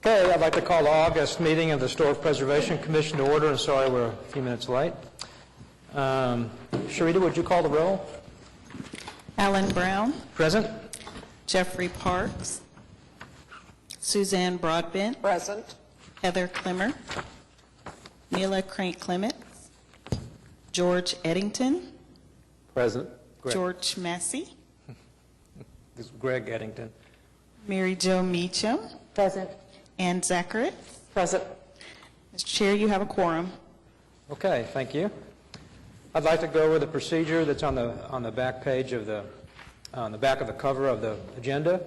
Okay, I'd like to call the August meeting of the Historic Preservation Commission to order, and sorry we're a few minutes late. Sharita, would you call the roll? Alan Brown, Present. Jeffrey Parks, Suzanne Broadbent, Present. Heather Clemmer, Mila Crank-Clements, George Eddington, Present. George Massey, This is Greg Eddington. Mary Jo Meacham, Present. Ann Zacharit. Present. Mr. Chair, you have a quorum. Okay, thank you. I'd like to go over the procedure that's on the back page of on the back of the cover of the agenda.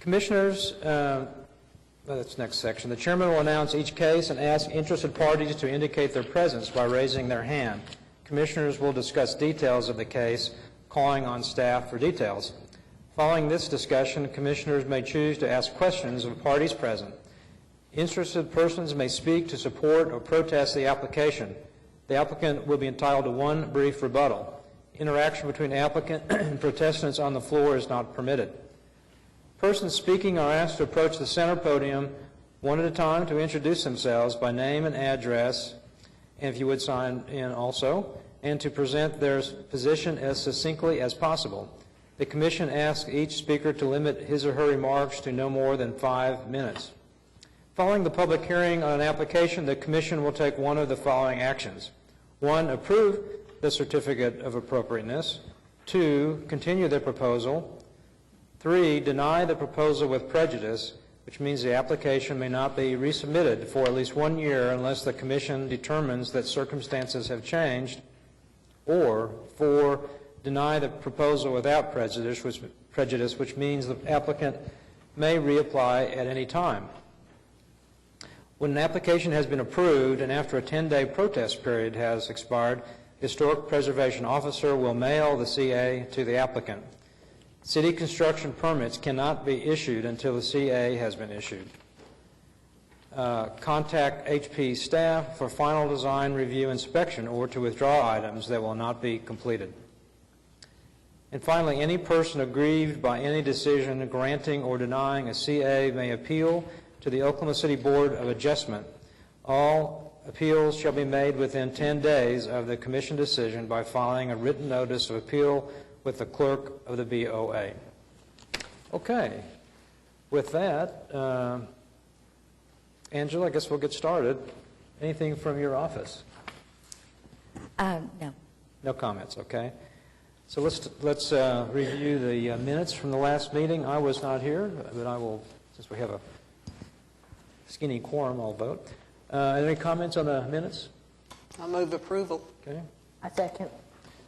Commissioners, that's next section. The chairman will announce each case and ask interested parties to indicate their presence by raising their hand. Commissioners will discuss details of the case, calling on staff for details. Following this discussion, commissioners may choose to ask questions of parties present. Interested persons may speak to support or protest the application. The applicant will be entitled to one brief rebuttal. Interaction between applicant and protestants on the floor is not permitted. Persons speaking are asked to approach the center podium one at a time to introduce themselves by name and address, and if you would sign in also, and to present their position as succinctly as possible. The Commission asks each speaker to limit his or her remarks to no more than 5 minutes. Following the public hearing on an application, the Commission will take one of the following actions. 1, approve the certificate of appropriateness. 2, continue the proposal. 3, deny the proposal with prejudice, which means the application may not be resubmitted for at least 1 year unless the Commission determines that circumstances have changed. Or 4, deny the proposal without prejudice, which means the applicant may reapply at any time. When an application has been approved and after a 10-day protest period has expired, the Historic Preservation Officer will mail the CA to the applicant. City construction permits cannot be issued until the CA has been issued. Contact HP staff for final design review inspection or to withdraw items that will not be completed. And finally, any person aggrieved by any decision granting or denying a CA may appeal to the Oklahoma City Board of Adjustment. All appeals shall be made within 10 days of the Commission decision by filing a written notice of appeal with the clerk of the BOA. Okay. With that, Angela, I guess we'll get started. Anything from your office? No. No comments, okay. So let's review the minutes from the last meeting. I was not here, but I will, since we have a skinny quorum, I'll vote. Any comments on the minutes? I move approval. Okay. I second.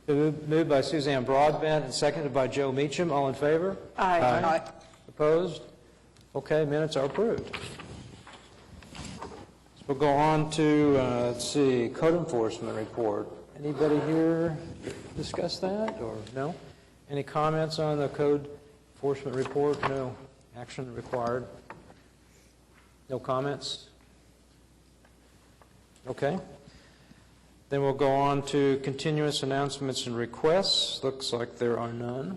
Moved by Suzanne Broadbent and seconded by Joe Meacham. All in favor? Aye. Aye. Opposed? Okay, minutes are approved. So we'll go on to, let's see, code enforcement report. Anybody here discuss that or no? Any comments on the code enforcement report? No action required. No comments? Okay. Then we'll go on to continuous announcements and requests. Looks like there are none.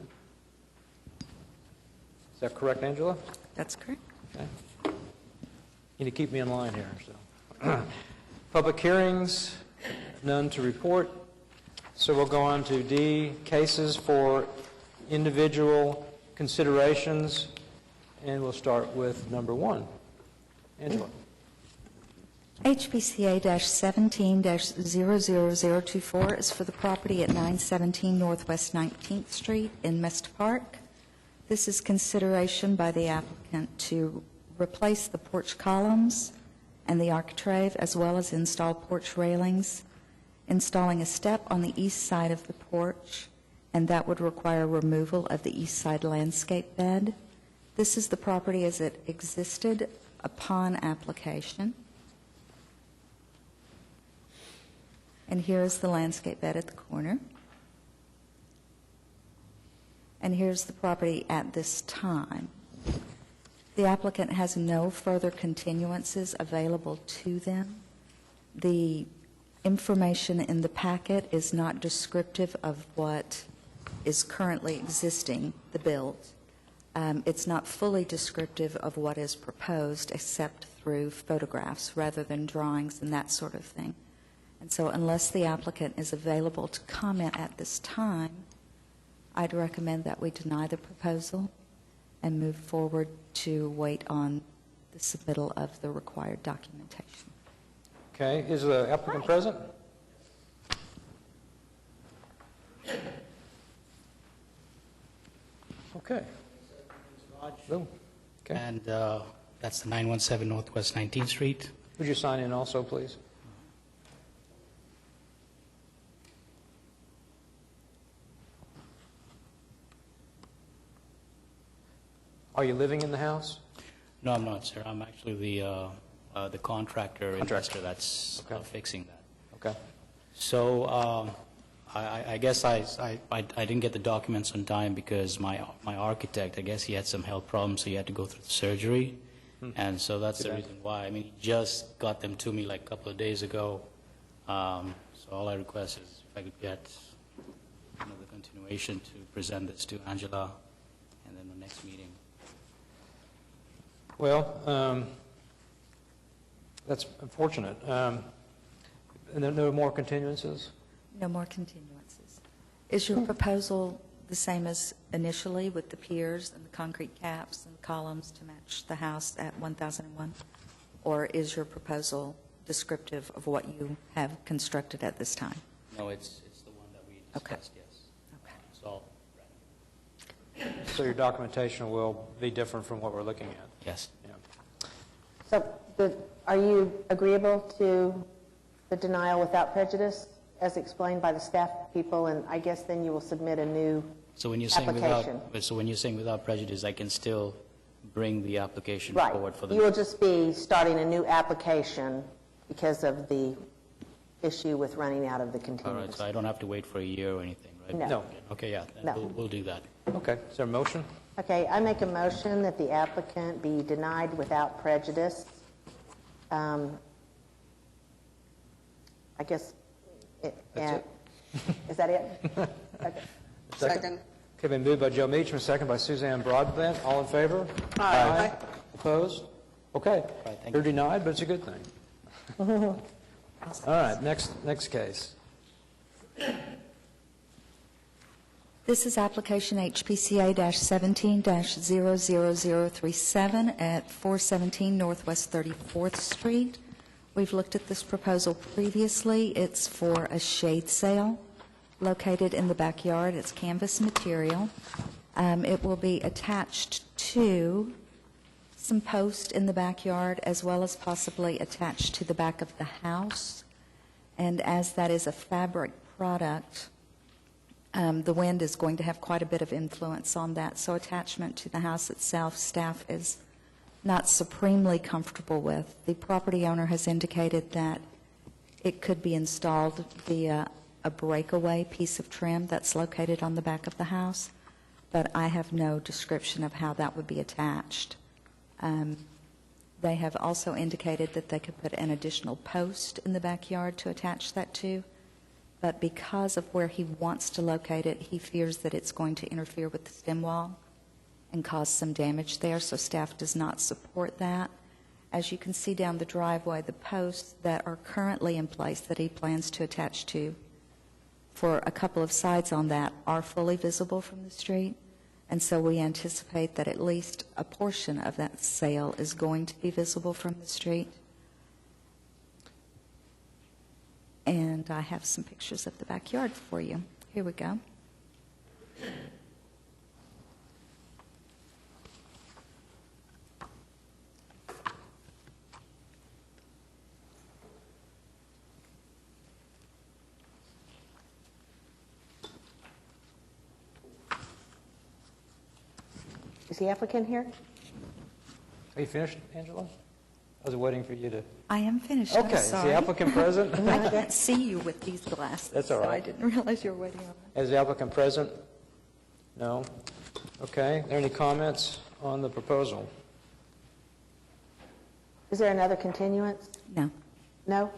Is that correct, Angela? That's correct. Okay. You need to keep me in line here. So, public hearings, none to report. So we'll go on to D, cases for individual considerations, and we'll start with number 1. Angela. HPCA-17-00024 is for the property at 917 Northwest 19th Street in Mist Park. This is consideration by the applicant to replace the porch columns and the architrave, as well as install porch railings, installing a step on the east side of the porch, and that would require removal of the east side landscape bed. This is the property as it existed upon application. And here is the landscape bed at the corner. And here's the property at this time. The applicant has no further continuances available to them. The information in the packet is not descriptive of what is currently existing, the build. It's not fully descriptive of what is proposed except through photographs rather than drawings and that sort of thing. And so unless the applicant is available to comment at this time, I'd recommend that we deny the proposal and move forward to wait on the submittal of the required documentation. Okay, is the applicant present? Okay. Lou? Okay. And that's the 917 Northwest 19th Street. Would you sign in also, please? Are you living in the house? No, I'm not, sir. I'm actually the contractor investor that's Okay. fixing that. Okay. So I guess I didn't get the documents on time because my architect, I guess he had some health problems, so he had to go through the surgery. And so that's the bad. reason why. I mean, he just got them to me like a couple of days ago. So all I request is if I could get the continuation to present this to Angela and then the next meeting. Well, that's unfortunate. And there are no more continuances? No more continuances. Is your proposal the same as initially with the piers and the concrete caps and columns to match the house at 1001? Or is your proposal descriptive of what you have constructed at this time? No, it's the one that we Okay. discussed, yes. Okay. It's all right. So your documentation will be different from what we're looking at? Yes. Yeah. So are you agreeable to the denial without prejudice, as explained by the staff people, and I guess then you will submit a new So when you're saying application? without prejudice, I can still bring the application Right. forward for the. You will just be starting a new application because of the issue with running out of the All right, continuance. so I don't have to wait for a year or anything, right? No. No. Okay, yeah, then No. we'll do that. Okay. Is there a motion? Okay, I make a motion that the applicant be denied without prejudice. I guess, That's is that it? Okay. Second. Okay, been moved by Joe Meacham, second by Suzanne Broadbent. All in favor? Aye. Opposed? Okay. thank You're denied, but it's a good thing. All right, next case. This is application HPCA-17-00037 at 417 Northwest 34th Street. We've looked at this proposal previously. It's for a shade sail located in the backyard. It's canvas material. It will be attached to some posts in the backyard as well as possibly attached to the back of the house. And as that is a fabric product, the wind is going to have quite a bit of influence on that. So attachment to the house itself, staff is not supremely comfortable with. The property owner has indicated that it could be installed via a breakaway piece of trim that's located on the back of the house, but I have no description of how that would be attached. They have also indicated that they could put an additional post in the backyard to attach that to, but because of where he wants to locate it, he fears that it's going to interfere with the stem wall and cause some damage there, so staff does not support that. As you can see down the driveway, the posts that are currently in place that he plans to attach to for a couple of sides on that are fully visible from the street, and so we anticipate that at least a portion of that sail is going to be visible from the street. And I have some pictures of the backyard for you. Here we go. Is the applicant here? Are you finished, Angela? I was waiting for you to... I am finished. Okay, I'm is the sorry. applicant present? I can't see you with these glasses. That's all So I right. didn't realize you were waiting on that. Is the applicant present? No? Okay, are there any comments on the proposal? Is there another continuance? No. No?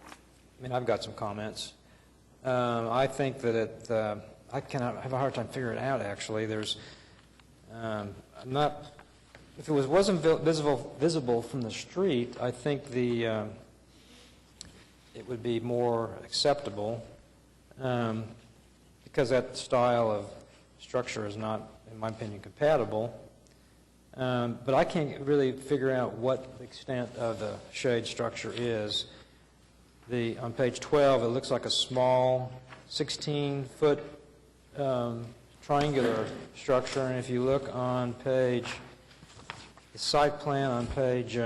I mean, I've got some comments. I think that I have a hard time figuring it out, actually. There's, I'm not, if it wasn't visible from the street, I think it would be more acceptable, because that style of structure is not, in my opinion, compatible. But I can't really figure out what the extent of the shade structure is. On page 12, it looks like a small 16-foot triangular structure, and if you look on the site plan on page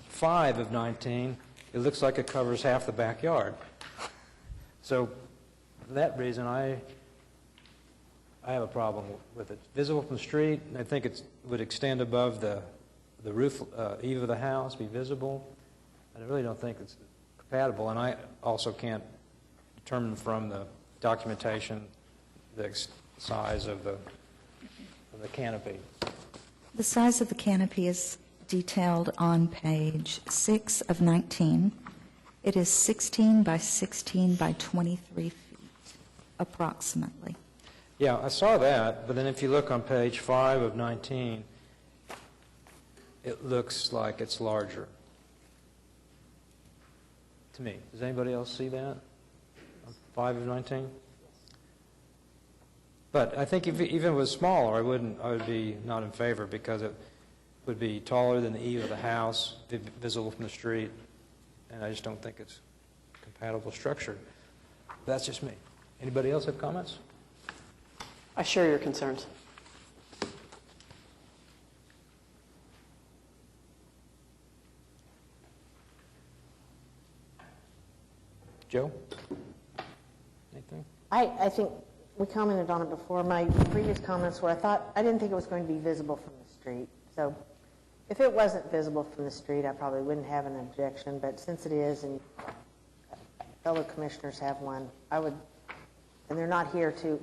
5 of 19, it looks like it covers half the backyard. So for that reason, I have a problem with it. Visible from the street, I think it would extend above the roof, eave of the house, be visible. I really don't think it's compatible, and I also can't determine from the documentation the size of the canopy. The size of the canopy is detailed on page 6 of 19. It is 16 by 16 by 23 feet, approximately. Yeah, I saw that, but then if you look on page 5 of 19, it looks like it's larger to me. Does anybody else see that on 5 of 19? But I think if even if it was smaller, I would be not in favor, because it would be taller than the eave of the house, visible from the street, and I just don't think it's a compatible structure. That's just me. Anybody else have comments? I share your concerns. Joe? Anything? I think we commented on it before. My previous comments were, I didn't think it was going to be visible from the street. So if it wasn't visible from the street, I probably wouldn't have an objection. But since it is, and fellow commissioners have one, I would, and they're not here to,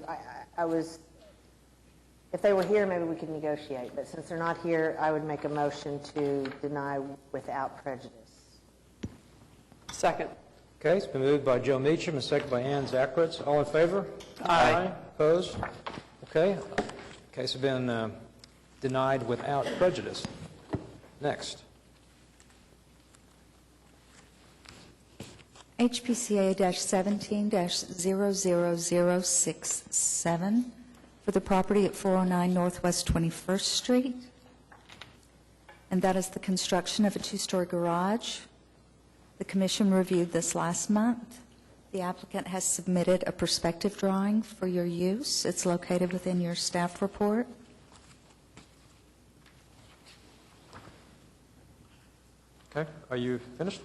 if they were here, maybe we could negotiate. But since they're not here, I would make a motion to deny without prejudice. Second. Okay, it's been moved by Joe Meacham and seconded by Ann Zacharitz. All in favor? Aye. Opposed? Okay. Case has been denied without prejudice. Next. HPCA-17-00067 for the property at 409 Northwest 21st Street, and that is the construction of a two-story garage. The Commission reviewed this last month. The applicant has submitted a perspective drawing for your use. It's located within your staff report. Okay, are you finished?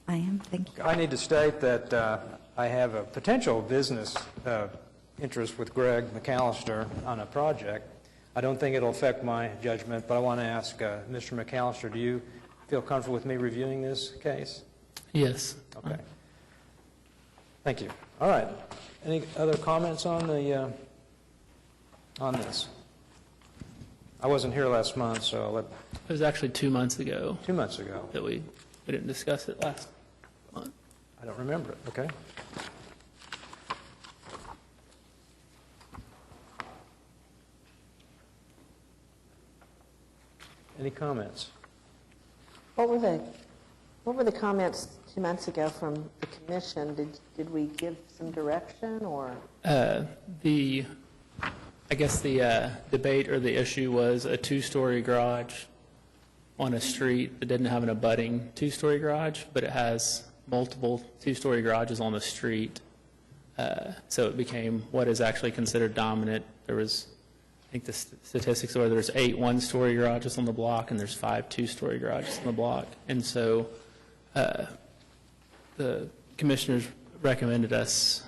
I am, thank you. I need to state that I have a potential business interest with Greg McAllister on a project. I don't think it'll affect my judgment, but I want to ask Mr. McAllister, do you feel comfortable with me reviewing this case? Yes. Okay. Thank you. All right. Any other comments on the on this? I wasn't here last month, so I'll let It was actually 2 months ago 2 months ago. that we didn't discuss it last month. I don't remember it. Okay. Any comments? What were the comments 2 months ago from the commission? Did we give some direction, or? I guess the debate or the issue was a two-story garage on a street that didn't have an abutting two-story garage, but it has multiple two-story garages on the street. So it became what is actually considered dominant. There was, I think the statistics were there's 8 one-story garages on the block and there's 5 two-story garages on the block. And so the commissioners recommended us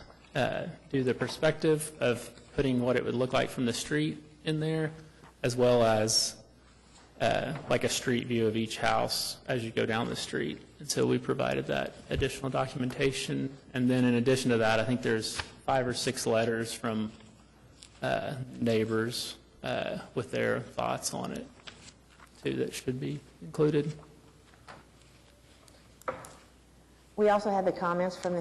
do the perspective of putting what it would look like from the street in there, as well as like a street view of each house as you go down the street. And so we provided that additional documentation. And then in addition to that, I think there's 5 or 6 letters from neighbors with their thoughts on it, too, that should be included. We also had the comments from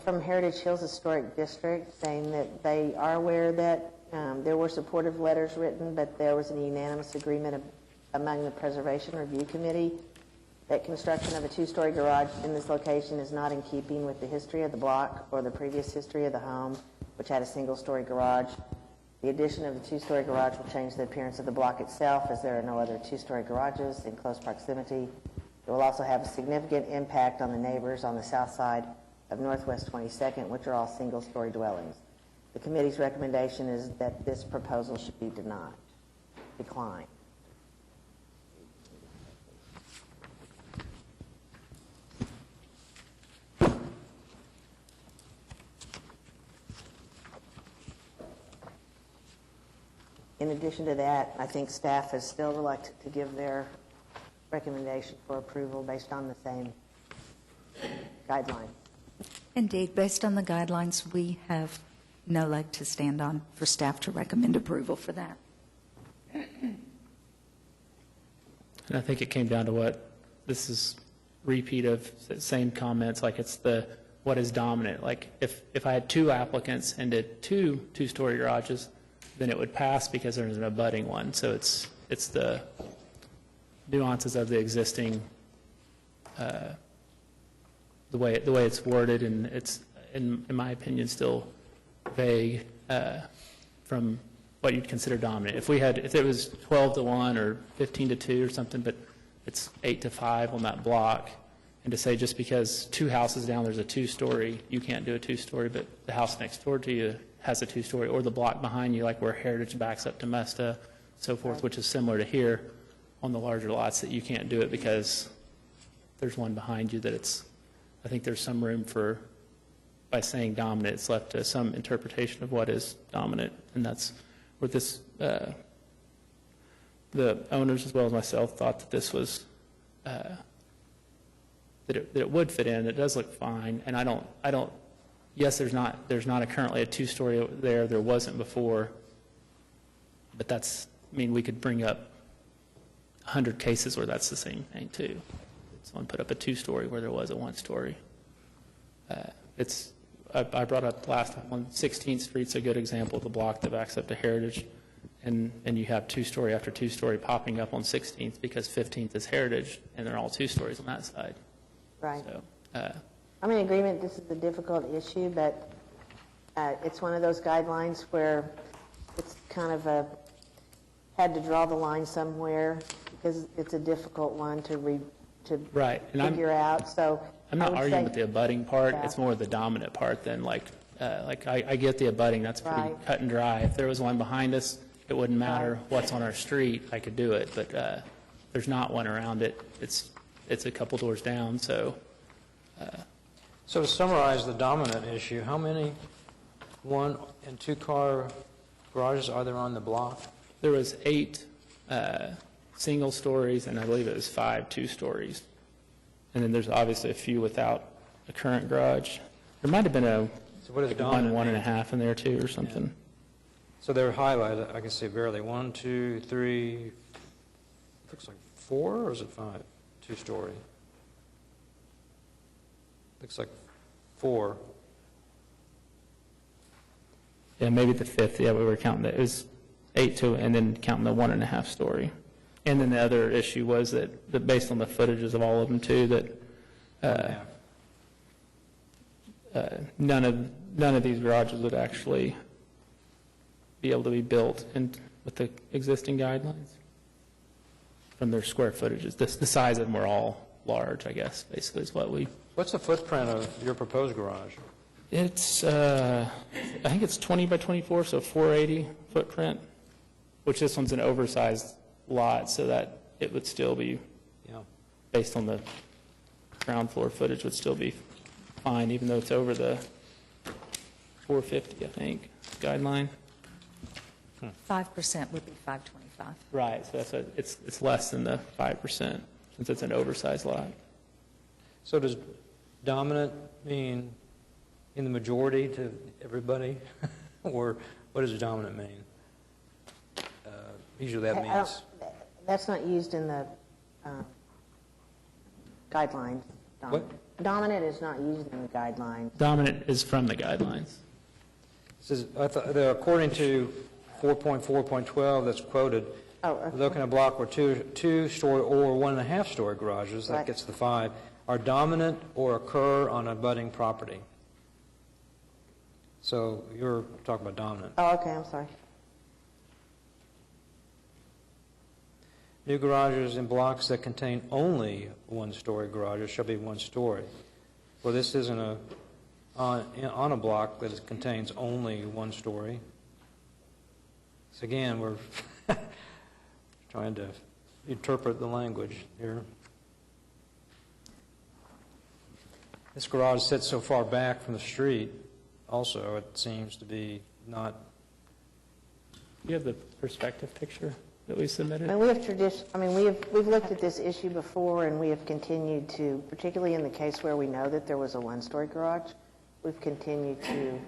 from Heritage Hills Historic District saying that they are aware that there were supportive letters written, but there was a unanimous agreement among the Preservation Review Committee that construction of a two-story garage in this location is not in keeping with the history of the block or the previous history of the home, which had a single-story garage. The addition of the two-story garage will change the appearance of the block itself, as there are no other two-story garages in close proximity. It will also have a significant impact on the neighbors on the south side of Northwest 22nd, which are all single-story dwellings. The committee's recommendation is that this proposal should be declined. In addition to that, I think staff is still reluctant to give their recommendation for approval based on the same guideline. Indeed, based on the guidelines, we have no leg to stand on for staff to recommend approval for that. And I think it came down to what, this is repeat of the same comments, like it's what is dominant. Like if I had two applicants and did two-story garages, then it would pass because there's an abutting one. So it's the nuances of the existing, the way it's worded, and it's, in my opinion, still vague from what you'd consider dominant. If it was 12-1 or 15-2 or something, but it's 8-5 on that block, and to say just because two houses down there's a two-story, you can't do a two-story, but the house next door to you has a two-story, or the block behind you, like where Heritage backs up to Mesta, so forth, which is similar to here on the larger lots, that you can't do it because there's one behind you that I think there's some room for, by saying dominant, it's left to some interpretation of what is dominant, and that's where this, the owners as well as myself thought that this was, that it would fit in. It does look fine, and I don't, yes, there's not currently a two-story there. There wasn't before, but we could bring up 100 cases where that's the same thing too. Someone put up a two-story where there was a one-story. I brought up last time on 16th Street's a good example of the block that backs up to Heritage, and you have two-story after two-story popping up on 16th because 15th is Heritage, and they're all two stories on that side. Right. So, I'm in agreement this is a difficult issue, but it's one of those guidelines where it's kind of had to draw the line somewhere because it's a difficult one to right. And figure out. So I'm not I would arguing say, with the abutting part. Yeah. It's more the dominant part than I get the abutting. That's pretty Right. cut and dry. If there was one behind us, it wouldn't matter what's on our street. I could do it, but there's not one around it. It's a couple doors down, so. So to summarize the dominant issue, how many one- and two-car garages are there on the block? There was 8 single stories, and I believe it was 5 two-stories. And then there's obviously a few without a current garage. There might have been So what is like dominant? one and a half in there too, or something. So they're highlighted, I can see barely. 1, 2, 3, looks like 4, or is it 5? Two-story. Looks like 4. Yeah, maybe the 5th. Yeah, we were counting that. It was 8 and then counting the 1.5 story. And then the other issue was that based on the footages of all of them too, that none of these garages would actually be able to be built with the existing guidelines from their square footages. The size of them were all large, I guess, basically is what we. What's the footprint of your proposed garage? It's, I think it's 20 by 24, so 480 footprint, which this one's an oversized lot, so that it would still be, Yeah. based on the ground floor footage, would still be fine, even though it's over the 450, I think, guideline. 5% would be 525. Right, so it's less than the 5%, since it's an oversized lot. So does dominant mean in the majority to everybody? Or what does dominant mean? Usually that means, that's not used in the guidelines. Dominant. Dominant is not used in the guidelines. Dominant is from the guidelines. This is, according to 4.4.12 that's quoted, Oh, okay. looking at a block where two-story or one-and-a-half-story garages, that Right. gets the 5, are dominant or occur on abutting property. So you're talking about dominant. Oh, okay, I'm sorry. New garages in blocks that contain only one-story garages shall be one-story. Well, this isn't on a block that contains only one story. So again, we're trying to interpret the language here. This garage sits so far back from the street, also, it seems to be not... You have the perspective picture that we submitted? And we have we've looked at this issue before, and we have continued to, particularly in the case where we know that there was a one-story garage, we've continued to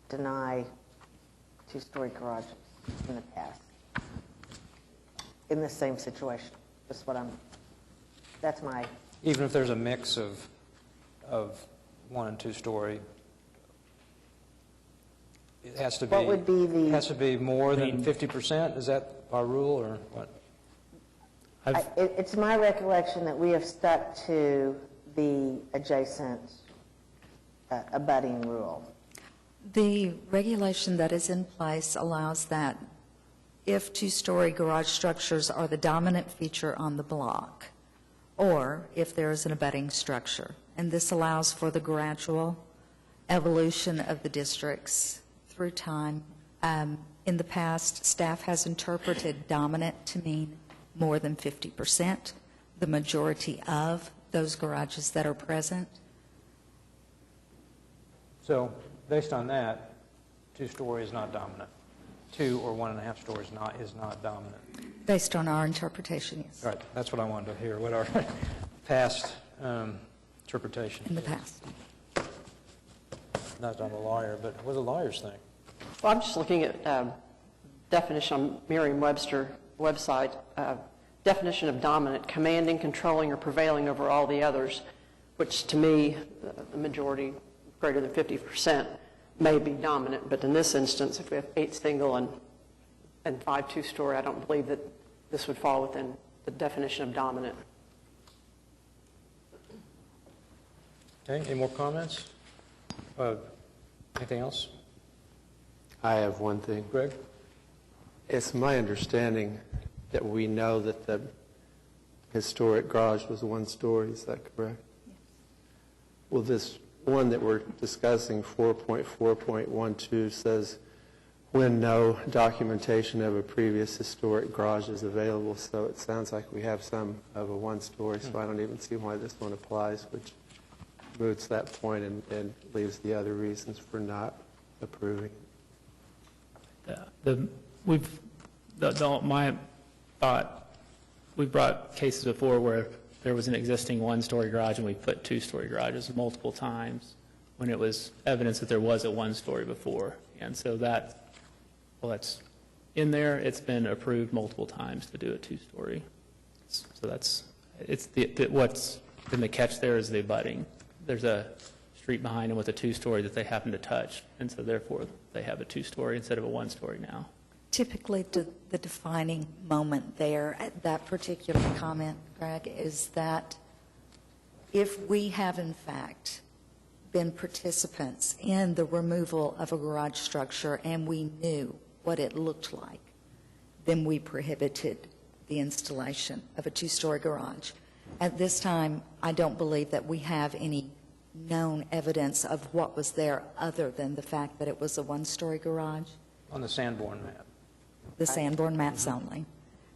deny two-story garages in the past, in the same situation. That's my, Even if there's a mix of one and two-story, it has to be... what would be the... It has to be more than 50%? Is that our rule, or what? It's my recollection that we have stuck to the adjacent abutting rule. The regulation that is in place allows that if two-story garage structures are the dominant feature on the block, or if there is an abutting structure. And this allows for the gradual evolution of the districts through time. In the past, staff has interpreted dominant to mean more than 50%, the majority of those garages that are present. So, based on that, two-story is not dominant. 2 or 1.5 stories is not dominant. Based on our interpretation, yes, Right, that's what I wanted to hear, what our past interpretation in the is. past. Not I'm a lawyer, but what do the lawyers think? Well, I'm just looking at definition on Merriam-Webster website, definition of dominant, commanding, controlling, or prevailing over all the others, which to me, the majority, greater than 50%, may be dominant. But in this instance, if we have 8 single and 5 two-story, I don't believe that this would fall within the definition of dominant. Okay, any more comments? Anything else? I have one thing. Greg? It's my understanding that we know that the historic garage was one story. Is that correct? Yes. Well, this one that we're discussing, 4.4.12, says when no documentation of a previous historic garage is available. So it sounds like we have some of a one story, so I don't even see why this one applies, which moots that point and leaves the other reasons for not approving. My thought, we've brought cases before where there was an existing one-story garage and we put two-story garages multiple times when it was evidence that there was a one-story before. And so that's in there. It's been approved multiple times to do a two-story. So what's been the catch there is the abutting. There's a street behind them with a two-story that they happen to touch, and so therefore they have a two-story instead of a one-story now. Typically, the defining moment there at that particular comment, Greg, is that if we have in fact been participants in the removal of a garage structure and we knew what it looked like, then we prohibited the installation of a two-story garage. At this time, I don't believe that we have any known evidence of what was there other than the fact that it was a one-story garage. On the Sanborn map. The Sanborn maps only.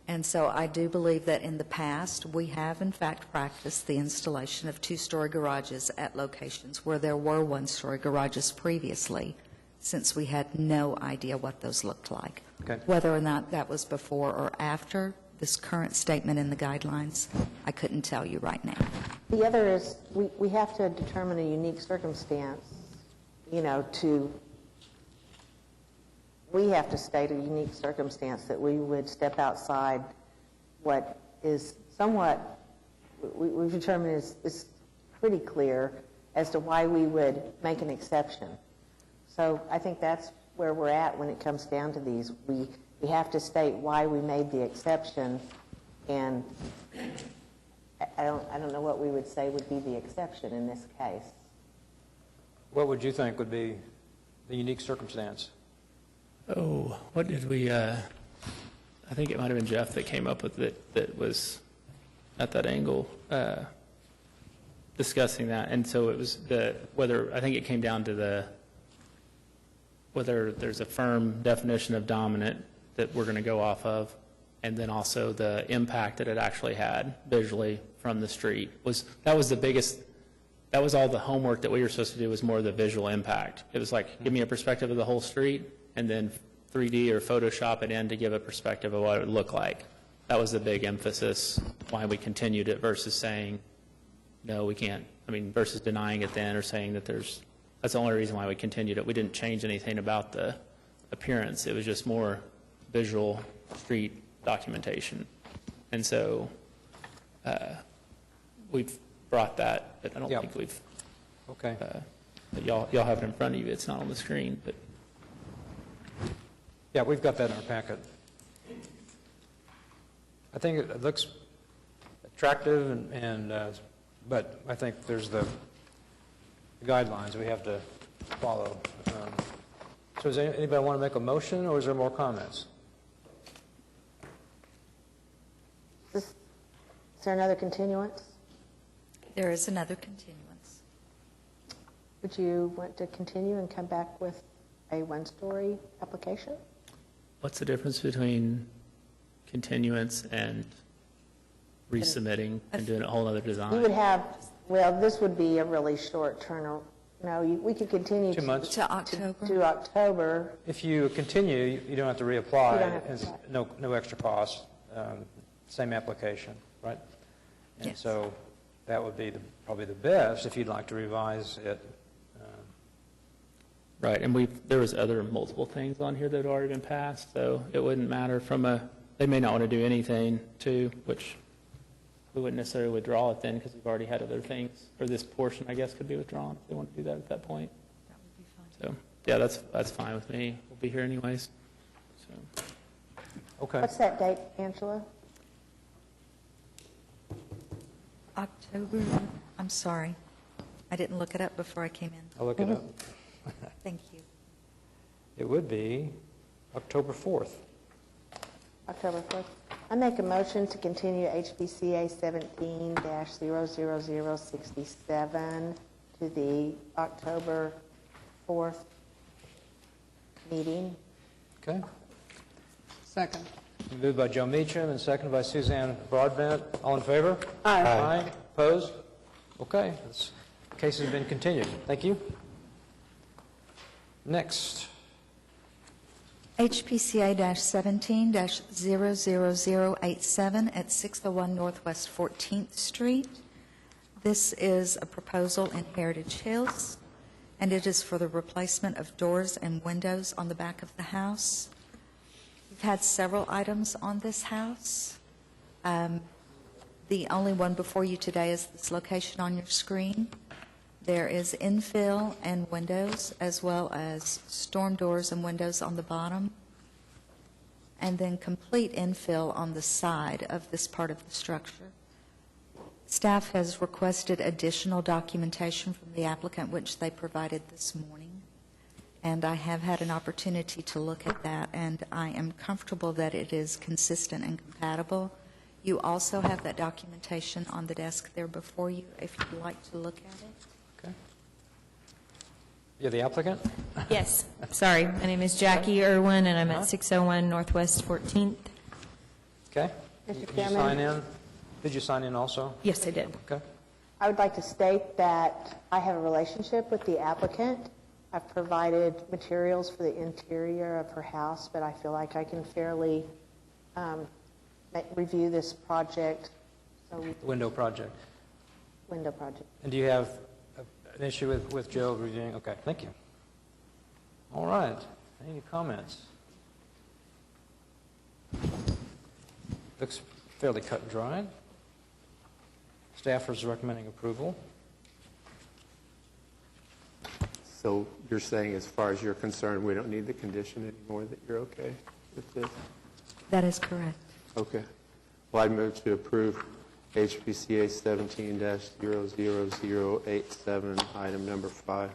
And so I do believe that in the past, we have in fact practiced the installation of two-story garages at locations where there were one-story garages previously, since we had no idea what those looked like. Okay. Whether or not that was before or after this current statement in the guidelines, I couldn't tell you right now. The other is, we have to determine a unique circumstance, we have to state a unique circumstance that we would step outside what is somewhat, we've determined is pretty clear as to why we would make an exception. So I think that's where we're at when it comes down to these. We have to state why we made the exception, and I don't know what we would say would be the exception in this case. What would you think would be the unique circumstance? Oh, what did we, I think it might have been Jeff that came up with it, that was at that angle discussing that. And so it was I think it came down to whether there's a firm definition of dominant that we're going to go off of, and then also the impact that it actually had visually from the street. That was the biggest, that was all the homework that we were supposed to do, was more of the visual impact. It was like, give me a perspective of the whole street, and then 3D or Photoshop it in to give a perspective of what it would look like. That was the big emphasis, why we continued it versus saying, no, we can't. I mean, versus denying it then or saying that that's the only reason why we continued it. We didn't change anything about the appearance. It was just more visual street documentation. And so we've brought that, but I don't think we've, Okay. but y'all have it in front of you. It's not on the screen, but. Yeah, we've got that in our packet. I think it looks attractive, but I think there's the guidelines we have to follow. So does anybody want to make a motion, or is there more comments? Is there another continuance? There is another continuance. Would you want to continue and come back with a one-story application? What's the difference between continuance and resubmitting and doing a whole other design? You would have, well, this would be a really short turn. No, we could continue 2 months. To October. to October. If you continue, you don't have to reapply. You don't have to It's apply. no extra cost. Same application, right? And Yes. so that would be probably the best if you'd like to revise it. Right, and there was other multiple things on here that had already been passed, so it wouldn't matter they may not want to do anything too, which we wouldn't necessarily withdraw it then because we've already had other things, or this portion, I guess, could be withdrawn if they want to do that at that point. That would be fine. So, yeah, that's fine with me. We'll be here anyways. So, Okay. What's that date, Angela? October, I'm sorry. I didn't look it up before I came in. I'll look it up. Thank you. It would be October 4th. October 4th. I make a motion to continue HBCA 17-00067 to the October 4th meeting. Okay. Second. Moved by Joe Meacham and seconded by Suzanne Broadbent. All in favor? Aye. Aye. Opposed? Okay. This case has been continued. Thank you. Next. HPCA-17-00087 at 601 Northwest 14th Street. This is a proposal in Heritage Hills, and it is for the replacement of doors and windows on the back of the house. We've had several items on this house. The only one before you today is this location on your screen. There is infill and windows, as well as storm doors and windows on the bottom, and then complete infill on the side of this part of the structure. Staff has requested additional documentation from the applicant, which they provided this morning, and I have had an opportunity to look at that, and I am comfortable that it is consistent and compatible. You also have that documentation on the desk there before you, if you'd like to look at it. Okay. You're the applicant? Yes, sorry. My name is Jackie Irwin, and I'm at 601 Northwest 14th. Okay. Mr. Did you Chairman? sign in? Did you sign in also? Yes, I did. Okay. I would like to state that I have a relationship with the applicant. I've provided materials for the interior of her house, but I feel like I can fairly review this project, The window project. window project. And do you have an issue with Joe reviewing? Okay, thank you. All right. Any comments? Looks fairly cut and dried. Staff is recommending approval. So you're saying, as far as you're concerned, we don't need the condition anymore, that you're okay with this? That is correct. Okay. Well, I move to approve HPCA 17-00087, item number 5.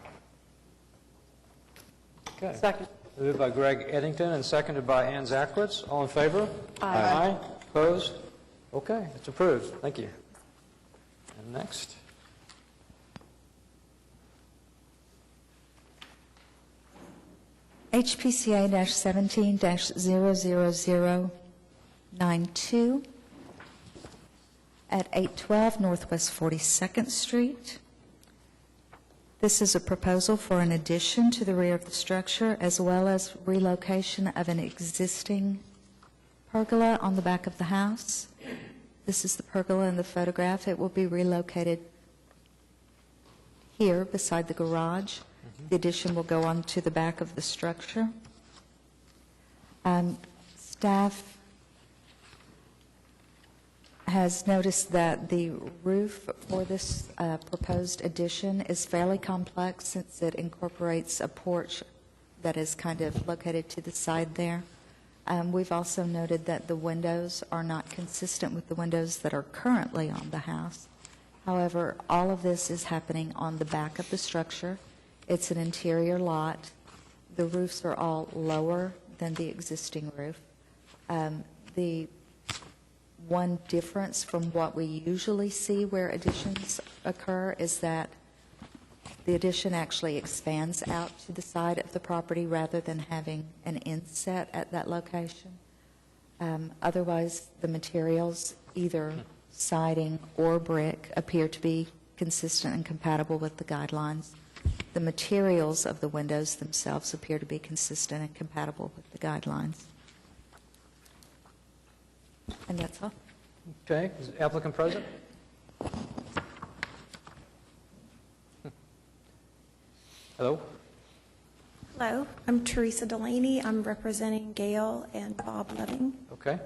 Okay. Second. Moved by Greg Eddington and seconded by Ann Zakowicz. All in favor? Aye. Opposed? Okay, it's approved. Thank you. And next. HPCA-17-00092 at 812 Northwest 42nd Street. This is a proposal for an addition to the rear of the structure as well as relocation of an existing pergola on the back of the house. This is the pergola in the photograph. It will be relocated here beside the garage. The addition will go on to the back of the structure. Staff has noticed that the roof for this proposed addition is fairly complex since it incorporates a porch that is kind of located to the side there. We've also noted that the windows are not consistent with the windows that are currently on the house. However, all of this is happening on the back of the structure. It's an interior lot. The roofs are all lower than the existing roof. The one difference from what we usually see where additions occur is that the addition actually expands out to the side of the property rather than having an inset at that location. Otherwise, the materials, either siding or brick, appear to be consistent and compatible with the guidelines. The materials of the windows themselves appear to be consistent and compatible with the guidelines. And that's all. Okay, is the applicant present? Hello? Hello, I'm Teresa Delaney. I'm representing Gail and Bob Loving. Okay.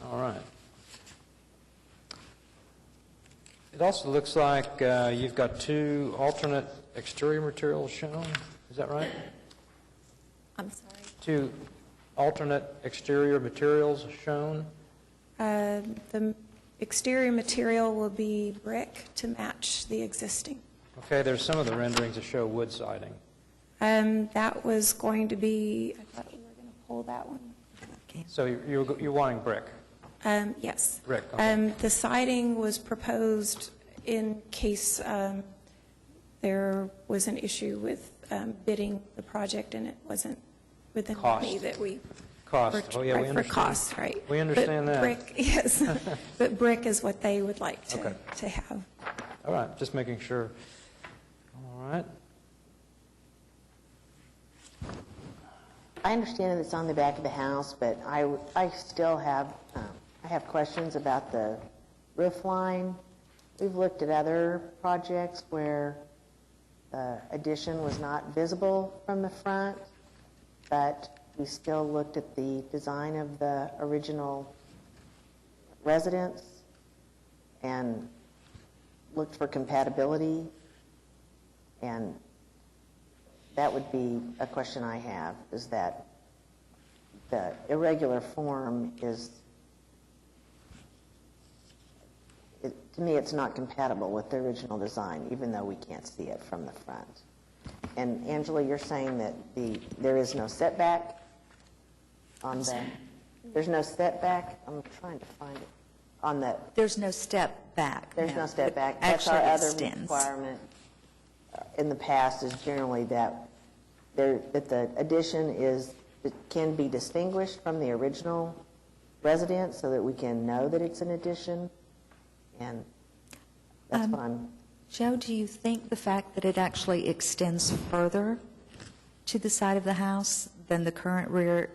All right. It also looks like you've got 2 alternate exterior materials shown. Is that right? I'm sorry. 2 alternate exterior materials shown. The exterior material will be brick to match the existing. Okay, there's some of the renderings that show wood siding. That was going to be, I thought we were going to pull that one. So you're wanting brick? Yes. Brick, okay. The siding was proposed in case there was an issue with bidding the project and it wasn't within the money Cost. that we Cost, oh yeah, we right, understand. for costs, right. We understand But that. brick, yes. But brick is what they would like Okay. to have. All right, just making sure. All right. I understand that it's on the back of the house, but I still have, I have questions about the roof line. We've looked at other projects where the addition was not visible from the front, but we still looked at the design of the original residence and looked for compatibility, and that would be a question I have, is that the irregular form is, to me, it's not compatible with the original design, even though we can't see it from the front. And Angela, you're saying that there is no setback on the, there's no setback? I'm trying to find it. On the, There's no step back. there's no step back. It That's our actually other extends. requirement in the past, is generally that the addition it can be distinguished from the original residence so that we can know that it's an addition. And that's what I'm, Joe, do you think the fact that it actually extends further to the side of the house than the current rear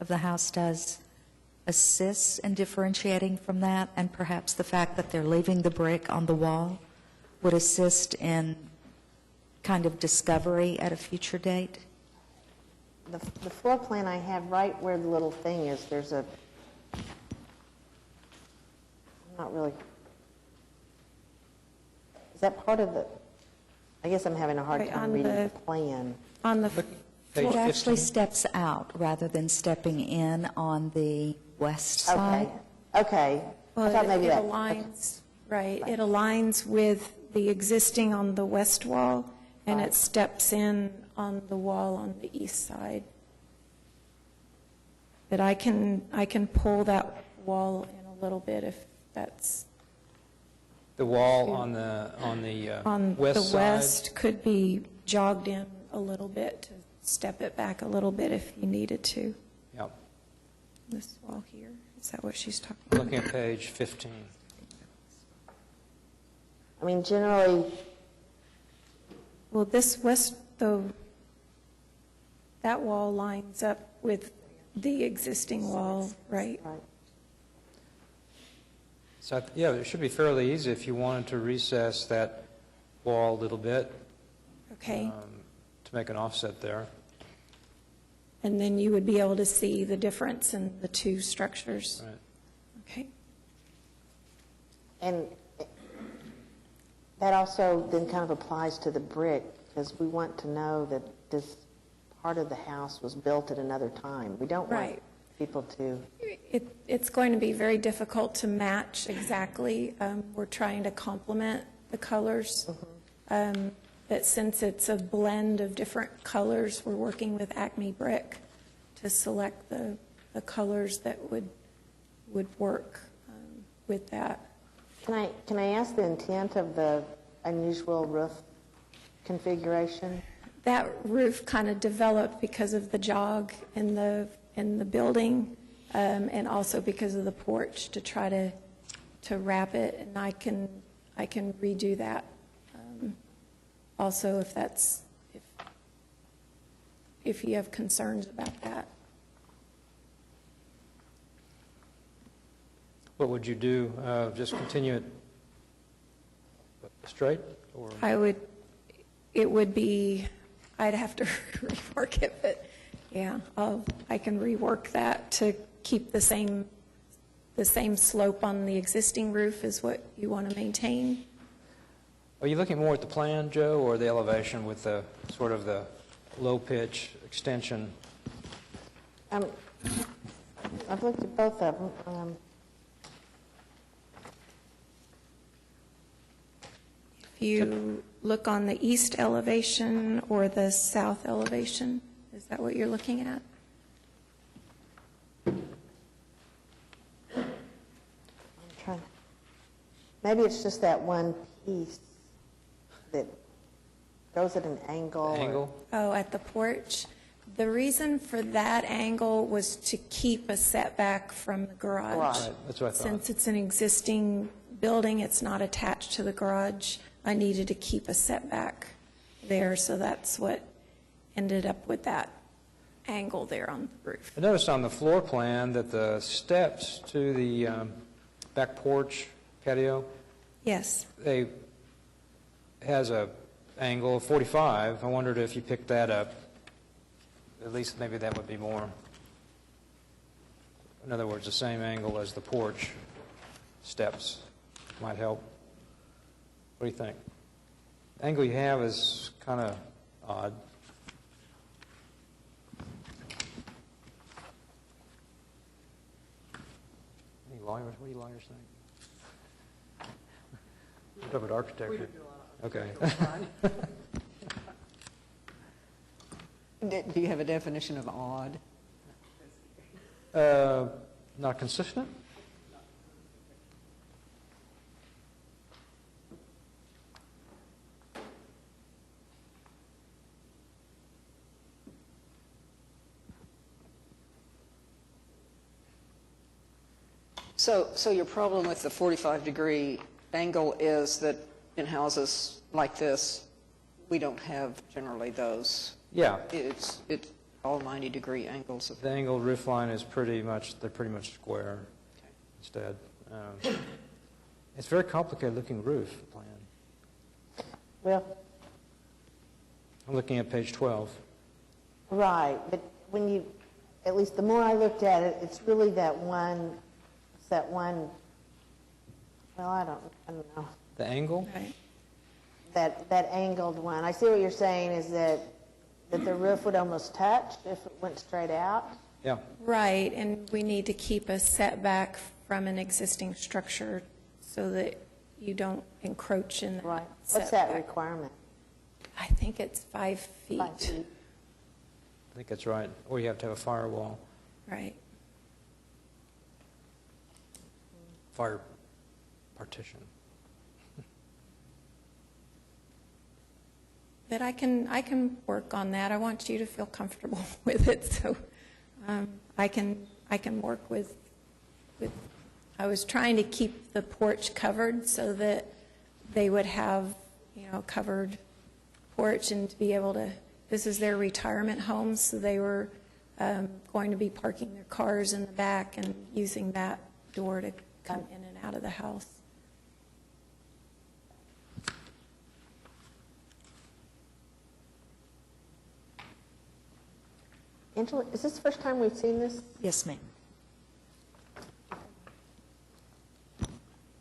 of the house does assist in differentiating from that, and perhaps the fact that they're leaving the brick on the wall would assist in kind of discovery at a future date? the floor plan I have, right where the little thing is, there's a, I'm not really, is that part of the, I guess I'm having a hard Right, time on reading the the- plan. On the, Page It actually 15. steps out rather than stepping in on the west Okay, side. okay. I well, thought maybe it that. aligns, right, it aligns with the existing on the west wall, and it steps in on the wall on the east side. But I can pull that wall in a little bit if that's, The wall on the on west the side? west could be jogged in a little bit to step it back a little bit if you needed to. Yep. This wall here, is that what she's talking I'm about? looking at page 15. I mean, generally, Well, this west, though, that wall lines up with the existing wall, right? right. So, yeah, it should be fairly easy if you wanted to recess that wall a little bit Okay, to make an offset there. and then you would be able to see the difference in the two structures. Right. Okay, And that also then kind of applies to the brick, because we want to know that this part of the house was built at another time. We don't want Right. people to, it's going to be very difficult to match exactly. We're trying to complement the colors. But since it's a blend of different colors, we're working with Acme Brick to select the colors that would work with that. can I ask the intent of the unusual roof configuration? That roof kind of developed because of the jog in the building, and also because of the porch to try to wrap it, and I can redo that. Also, if you have concerns about that. What would you do? Just continue it straight? Or It would be, I'd have to rework it, but yeah, I can rework that to keep the same slope on the existing roof is what you want to maintain. Are you looking more at the plan, Joe, or the elevation with the sort of the low pitch extension? I've looked at both of them. If you look on the east elevation or the south elevation, is that what you're looking at? I'm trying, maybe it's just that one piece that goes at an angle. or- Angle? Oh, at the porch? The reason for that angle was to keep a setback from the garage. Right, that's what I thought. Since it's an existing building, it's not attached to the garage, I needed to keep a setback there, so that's what ended up with that angle there on the roof. I noticed on the floor plan that the steps to the back porch patio, Yes, they has a angle of 45. I wondered if you picked that up. At least maybe that would be more, in other words, the same angle as the porch steps might help. What do you think? The angle you have is kind of odd. Any lawyers? What do you lawyers think? We're talking about architecture. Okay. Do you have a definition of odd? Not consistent? So your problem with the 45-degree angle is that in houses like this, we don't have generally those. Yeah. It's all 90-degree angles. The angled roof line is they're pretty much square instead. It's a very complicated looking roof plan. Well, I'm looking at page 12. right, but when you, at least the more I looked at it, it's really that one, well, I don't know. The angle? right. that angled one. I see what you're saying is that the roof would almost touch if it went straight out. Yeah. Right, and we need to keep a setback from an existing structure so that you don't encroach in that Right. What's that setback. requirement? I think it's 5 feet. 5 feet. I think that's right. Or you have to have a firewall, Right. fire partition. But I can work on that. I want you to feel comfortable with it, so I can work with. I was trying to keep the porch covered so that they would have, covered porch and to be able to. This is their retirement home, so they were going to be parking their cars in the back and using that door to come in and out of the house. Angela, is this the first time we've seen this? Yes, ma'am.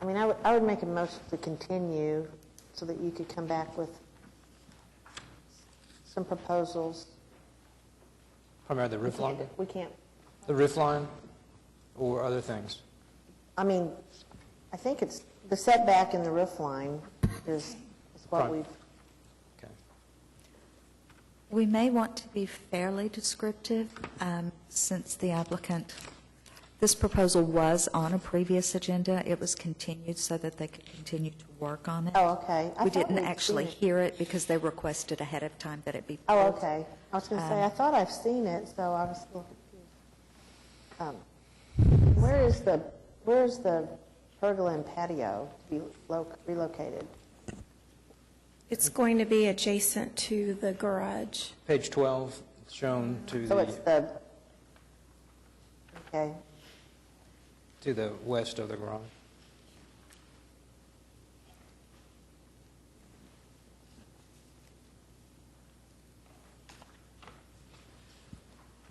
I mean, I would make a motion to continue so that you could come back with some proposals. Primarily the roof line? We can't, The roof line or other things? I mean, I think it's, the setback in the roof line is what Right. we've, Okay. We may want to be fairly descriptive since the applicant, this proposal was on a previous agenda. It was continued so that they could continue to work on it. oh, okay. I We thought didn't we'd actually seen it. hear it because they requested ahead of time that it be Oh, pulled. okay. I was going to say, I thought I've seen it, so I was a little confused. Where's the pergola and patio to be relocated? It's going to be adjacent to the garage. Page 12, it's shown to So it's okay. to the west of the garage.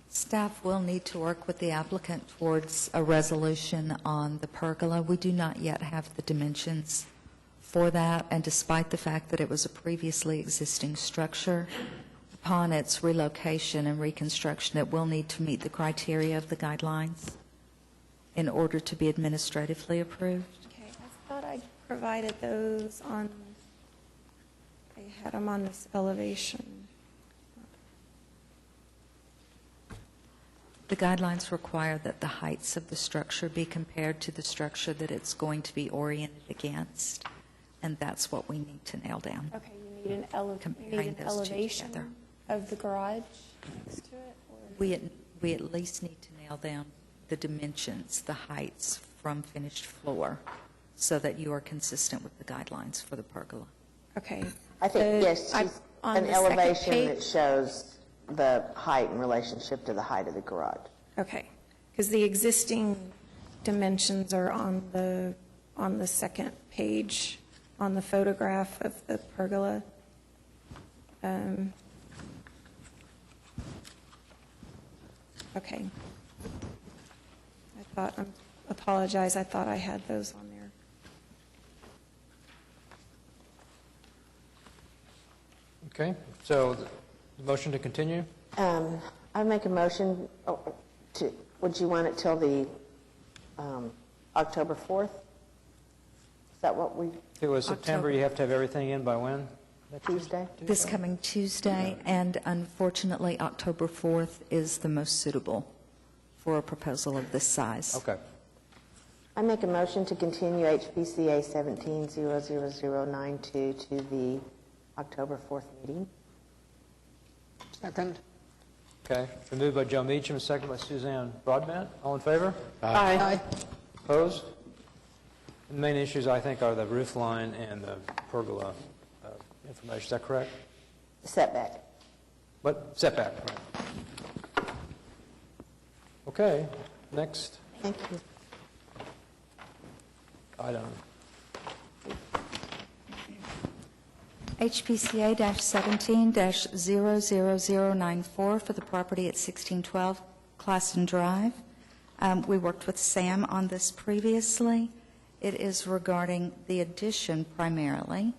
Staff will need to work with the applicant towards a resolution on the pergola. We do not yet have the dimensions for that, and despite the fact that it was a previously existing structure, upon its relocation and reconstruction, it will need to meet the criteria of the guidelines in order to be administratively approved. Okay, I thought I provided those on, I had them on this elevation. The guidelines require that the heights of the structure be compared to the structure that it's going to be oriented against, and that's what we need to nail down. Okay, you need an Comparing those two elevation together. of the garage next to it? Or? We at least need to nail down the dimensions, the heights from finished floor, so that you are consistent with the guidelines for the pergola. Okay. I think, yes, on an the second elevation page- that shows the height in relationship to the height of the garage. Okay, because the existing dimensions are on the second page, on the photograph of the pergola. Okay. Apologize, I thought I had those on there. Okay, so the motion to continue? I make a motion to, would you want it till the October 4th? Is that what we, If it was September, October. you have to have everything in by when? Tuesday? This coming Tuesday, and unfortunately, October 4th is the most suitable for a proposal of this size. Okay. I make a motion to continue HPCA 17-00092 to the October 4th meeting. Second. Okay, been moved by Joe Meacham, second by Suzanne Broadbent. All in favor? Aye. Opposed? The main issues, I think, are the roof line and the pergola information. Is that correct? Setback. What? Setback, right. Okay, next Thank you. item. HPCA-17-00094 for the property at 1612 Classen Drive. We worked with Sam on this previously. It is regarding the addition primarily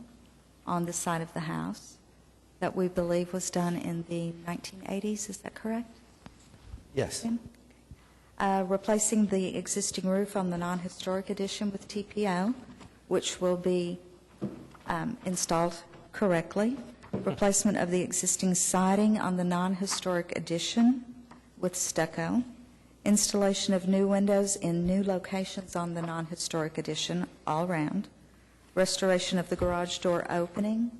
on the side of the house that we believe was done in the 1980s. Is that correct? Yes. Replacing the existing roof on the non-historic addition with TPO, which will be installed correctly. Replacement of the existing siding on the non-historic addition with stucco. Installation of new windows in new locations on the non-historic addition all around. Restoration of the garage door opening.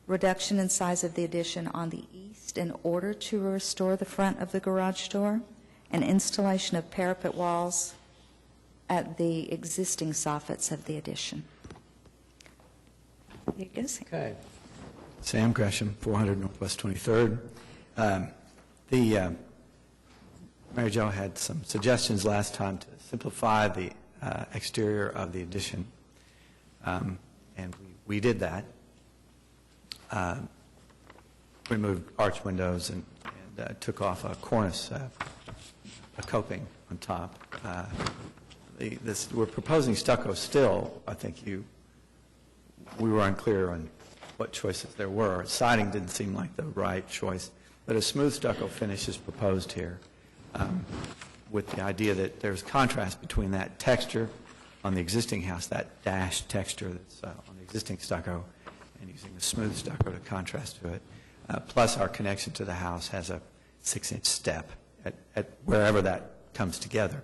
Reduction in size of the addition on the east in order to restore the front of the garage door. And installation of parapet walls at the existing soffits of the addition. There you go, Sam. Okay. Sam Gresham, 400 Northwest 23rd. Mary Jo had some suggestions last time to simplify the exterior of the addition, and we did that. Removed arch windows and took off a cornice, a coping on top. We're proposing stucco still. I think we were unclear on what choices there were. Siding didn't seem like the right choice, but a smooth stucco finish is proposed here, with the idea that there's contrast between that texture on the existing house, that dashed texture that's on the existing stucco, and using the smooth stucco to contrast to it. Plus, our connection to the house has a 6-inch step at wherever that comes together,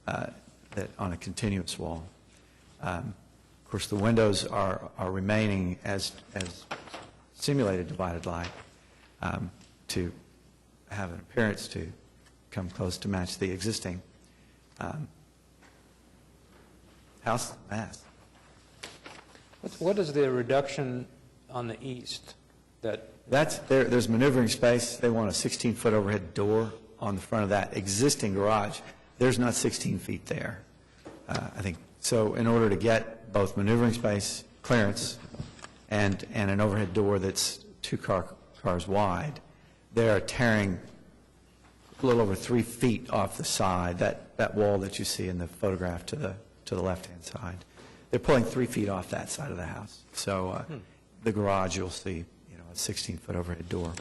that on a continuous wall. Of course, the windows are remaining as simulated divided light, to have an appearance to come close to match the existing house mass. What is the reduction on the east? There's maneuvering space. They want a 16-foot overhead door on the front of that existing garage. There's not 16 feet there. I think so. In order to get both maneuvering space, clearance, and an overhead door that's 2 cars wide, they're tearing a little over 3 feet off the side, that wall that you see in the photograph to the left-hand side. They're pulling 3 feet off that side of the house. So the garage, you'll see, a 16-foot overhead door.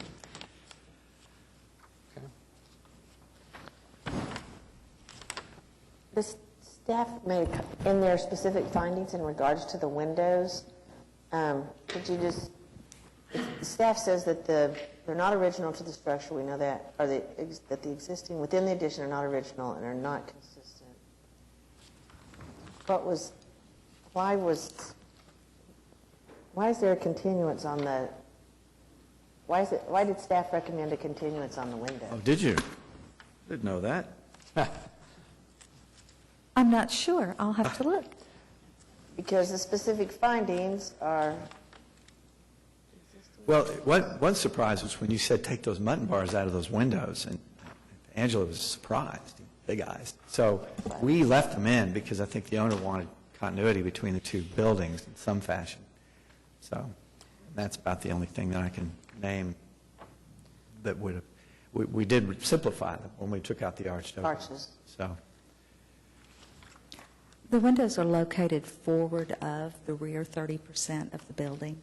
The staff made in their specific findings in regards to the windows. Could you just? The staff says that they're not original to the structure. We know that, or that the existing within the addition are not original and are not consistent. Why is there a continuance on the? Why did staff recommend a continuance on the window? Oh, did you? Didn't know that. I'm not sure. I'll have to look. Because the specific findings are. Well, one surprise was when you said take those mutton bars out of those windows, and Angela was surprised, big eyes. So we left them in because I think the owner wanted continuity between the two buildings in some fashion. So that's about the only thing that I can name that would have. We did simplify them when we took out the arches. So. The windows are located forward of the rear 30% of the building.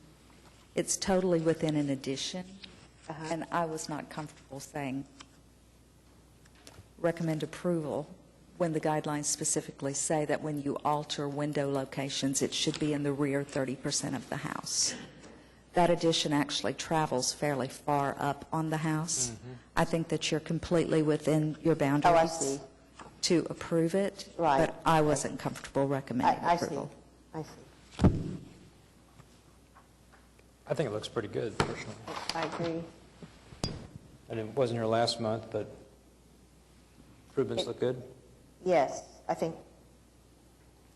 It's totally within an addition, and I was not comfortable saying recommend approval when the guidelines specifically say that when you alter window locations, it should be in the rear 30% of the house. That addition actually travels fairly far up on the house. I think that you're completely within your boundaries. Oh, I see. To approve it, Right. but I wasn't comfortable recommending approval. I see. I think it looks pretty good, personally. I agree. And it wasn't here last month, but improvements look good. Yes, I think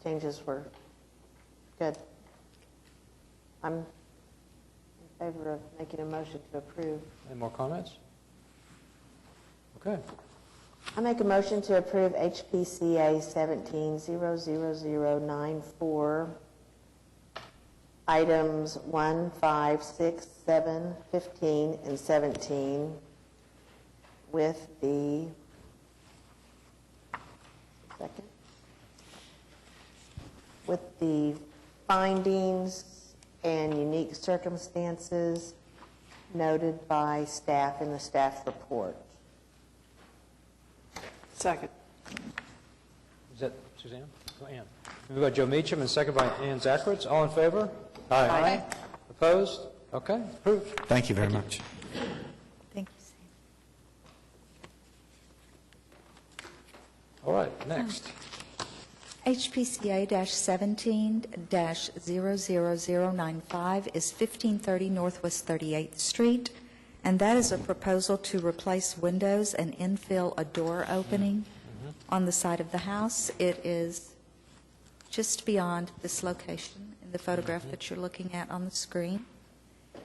changes were good. I'm in favor of making a motion to approve. Any more comments? Okay. I make a motion to approve HPCA 17-00094, items 1, 5, 6, 7, 15, and 17 with the findings and unique circumstances noted by staff in the staff report. Second. Is that Suzanne? Oh, Ann. Moved by Joe Meacham and second by Ann Zacharitz. All in favor? Aye. Opposed? Okay, approved. Thank you very much. Thank you, Sam. All right, next. HPCA-17-00095 is 1530 Northwest 38th Street, and that is a proposal to replace windows and infill a door opening on the side of the house. It is just beyond this location in the photograph that you're looking at on the screen.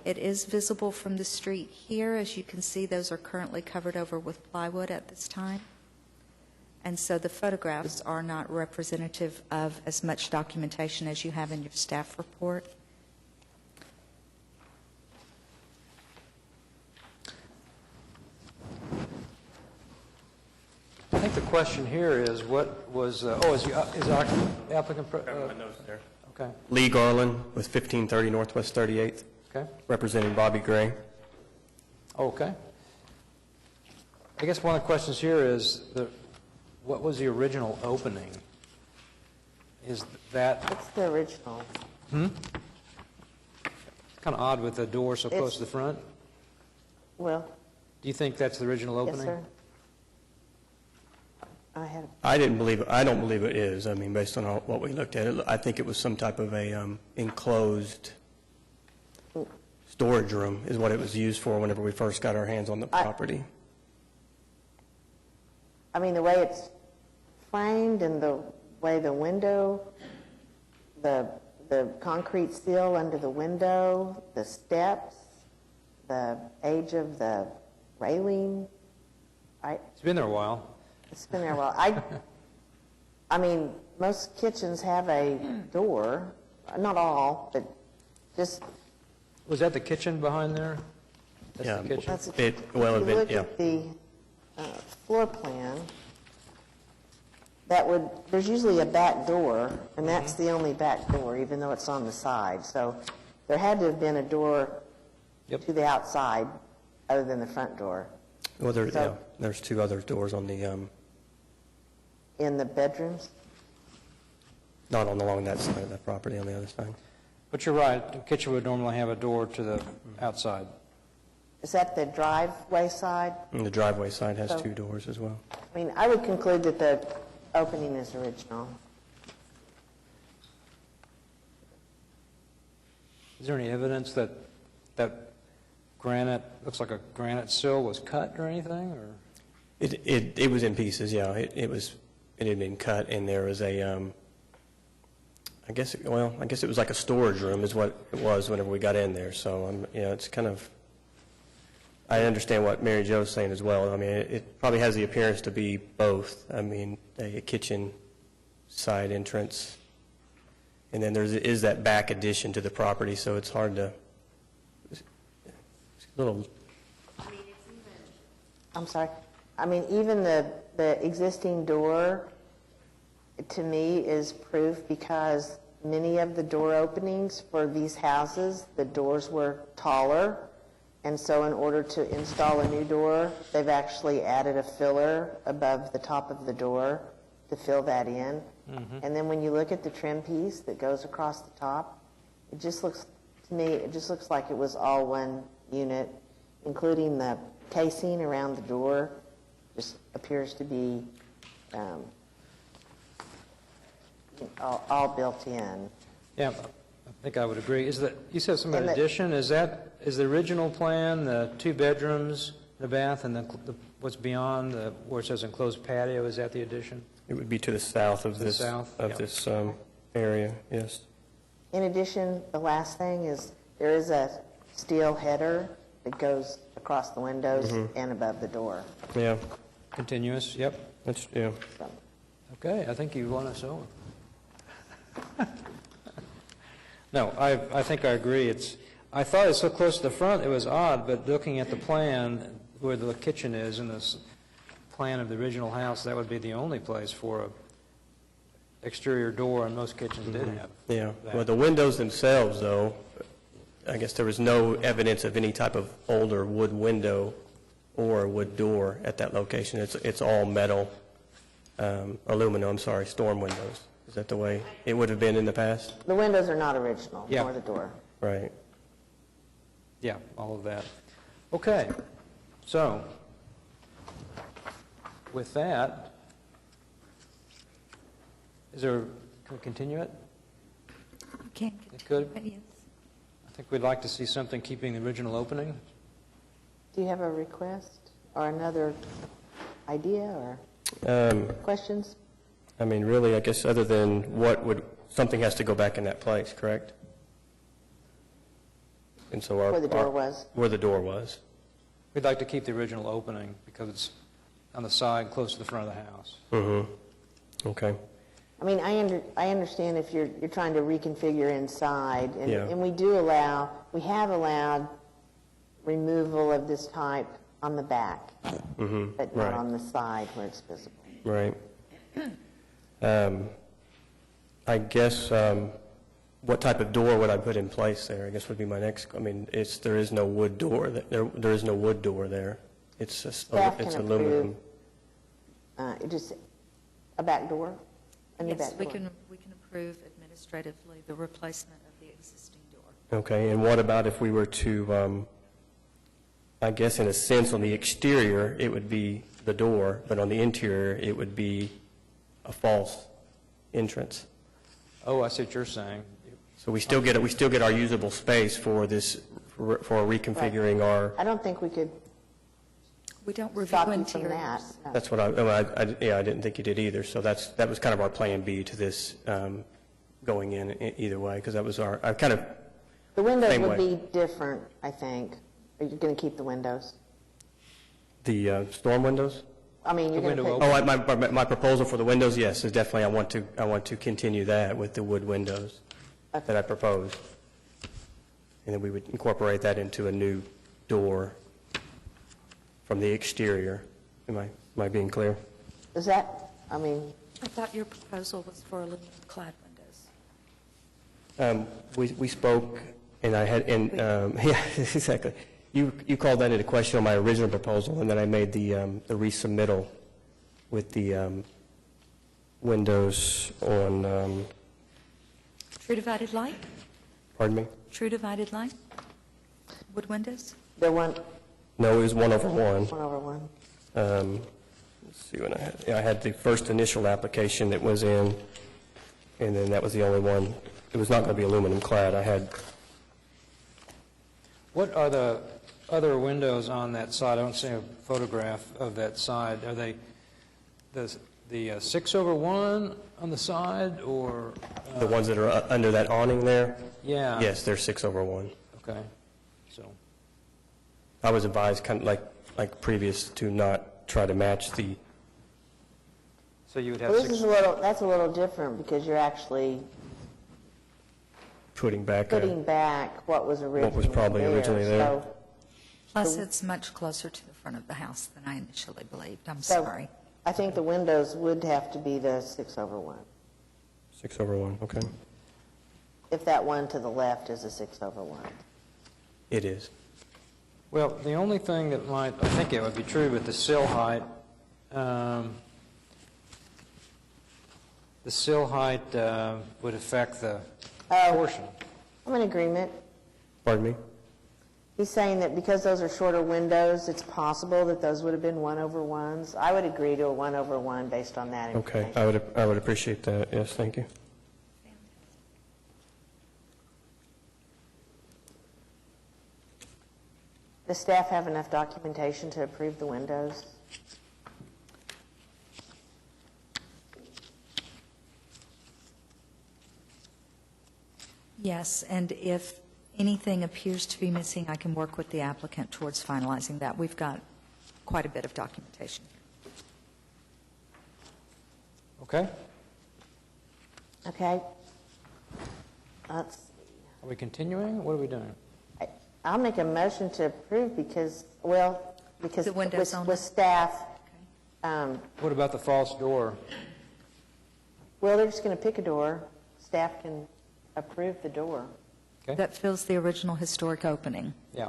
It is visible from the street here. As you can see, those are currently covered over with plywood at this time. And so the photographs are not representative of as much documentation as you have in your staff report. I think the question here is what was, is the applicant? My notes there. Okay, Lee Garland with 1530 Northwest 38th, okay, representing Bobby Gray. okay. I guess one of the questions here is, what was the original opening? Is that What's the original? kind of odd with the door so close It's- to the front? Well, Do you think that's the original yes, opening? sir. I had, I don't believe it is. I mean, based on what we looked at, I think it was some type of a enclosed storage room is what it was used for whenever we first got our hands on the property. I mean, the way it's framed and the way the window, the concrete seal under the window, the steps, the age of the railing, It's been there a while. it's been there a while. I mean, most kitchens have a door, not all, but just, Was that the kitchen behind there? That's Yeah. the kitchen? that's, It- if well, you it- look yeah. at the floor plan, there's usually a back door, and that's the only back door, even though it's on the side. So there had to have been a door Yep. to the outside other than the front door. Well, So- there's two other doors on the, In the bedrooms? not along that side of that property, on the other side. But you're right, the kitchen would normally have a door to the outside. Is that the driveway side? And the driveway side has So- two doors as well. I mean, I would conclude that the opening is original. Is there any evidence that that granite, looks like a granite sill was cut or anything, or? It was in pieces, yeah. It had been cut, and there was a, I guess it was like a storage room is what it was whenever we got in there. So, it's kind of, I understand what Mary Jo's saying as well. I mean, it probably has the appearance to be both. I mean, a kitchen side entrance, and then there is that back addition to the property, so it's hard to, it's a little, I'm sorry. I mean, even the existing door, to me, is proof because many of the door openings for these houses, the doors were taller. And so in order to install a new door, they've actually added a filler above the top of the door to fill that in. And then when you look at the trim piece that goes across the top, it just looks, to me, it just looks like it was all one unit, including the casing around the door, just appears to be all built in. Yeah, I think I would agree. Is that, you said some And the- addition, is the original plan, the 2 bedrooms, the bath, and what's beyond, where it says enclosed patio, is that the addition? it would be to the south of the this, south, yeah. this area, yes. In addition, the last thing is there is a steel header that goes across the windows and above the door. Yeah, Continuous, yep. that's, yeah. So, Okay, I think you won us over. No, I think I agree. I thought it was so close to the front, it was odd, but looking at the plan where the kitchen is in this plan of the original house, that would be the only place for a exterior door, and most kitchens did have. Yeah, that. well, the windows themselves, though, I guess there was no evidence of any type of older wood window or wood door at that location. It's all metal, aluminum, I'm sorry, storm windows. Is that the way it would have been in the past? The windows are not original, Yeah. nor the door. Right. Yeah, all of that. Okay, so with that, can we continue it? You can't It could. continue it, yes. I think we'd like to see something keeping the original opening. Do you have a request or another idea or questions? I mean, really, I guess other than something has to go back in that place, correct? And so Where the door was. Where the door was. We'd like to keep the original opening because it's on the side close to the front of the house. Mm-hmm. Okay. I mean, I understand if you're trying to reconfigure inside, and, Yeah. and we have allowed removal of this type on the back, Mm-hmm. but not on the side where it's visible. Right. I guess, what type of door would I put in place there? I guess would be my next, I mean, there is no wood door, there is no wood door there. It's just, Staff it's can aluminum. Just a back door? A new Yes, back we door. can approve administratively the replacement of the existing door. Okay, and what about if we were to, I guess in a sense, on the exterior, it would be the door, but on the interior, it would be a false entrance? Oh, I see what you're saying. So we still get our usable space for this, for reconfiguring our, I don't think we could We don't review stop you from interiors. that. No. that's what I didn't think you did either. So that was kind of our plan B to this, going in either way, because that was I kind of, The windows Same would way. be different, I think. Are you going to keep the windows? the storm windows? I mean, you're going to window put... Oh, my proposal for the windows, yes, is definitely, I want to continue that with the wood windows that I proposed. And then we would incorporate that into a new door from the exterior. Am I being clear? Is that, I mean, I thought your proposal was for aluminum clad windows. We spoke, and I had, yeah, exactly. You called that into question on my original proposal, and then I made the resubmittal with the windows on, True divided light? pardon me? True divided light? Wood windows? they're one No, it was 1/1. over one. Let's see what I had. Yeah, I had the first initial application that was in, and then that was the only one. It was not going to be aluminum clad. I had, What are the other windows on that side? I don't see a photograph of that side. Are they the 6/1 on the side, or? the ones that are under that awning there, Yeah. yes, they're 6/1. Okay, so, I was advised, kind of like previous, to not try to match the, so you would have Well, six. that's a little different because you're actually putting back, putting back what was originally probably originally there. So, Plus, it's much closer to the front of the house than I initially believed. I'm so sorry. I think the windows would have to be the 6/1. 6/1, okay. If that one to the left is a 6/1. It is. Well, the only thing that might, I think it would be true with the sill height, would affect the portion. I'm in agreement. Pardon me? He's saying that because those are shorter windows, it's possible that those would have been 1/1s. I would agree to a 1/1 based on that Okay, information. I would appreciate that, yes, thank you. Does staff have enough documentation to approve the windows? Yes, and if anything appears to be missing, I can work with the applicant towards finalizing that. We've got quite a bit of documentation. Okay? Okay. Let's see. Are we continuing? What are we doing? I'll make a motion to approve because The windows only? with staff, What about the false door? well, they're just going to pick a door. Staff can approve the door. Okay. that fills the original historic opening. Yeah.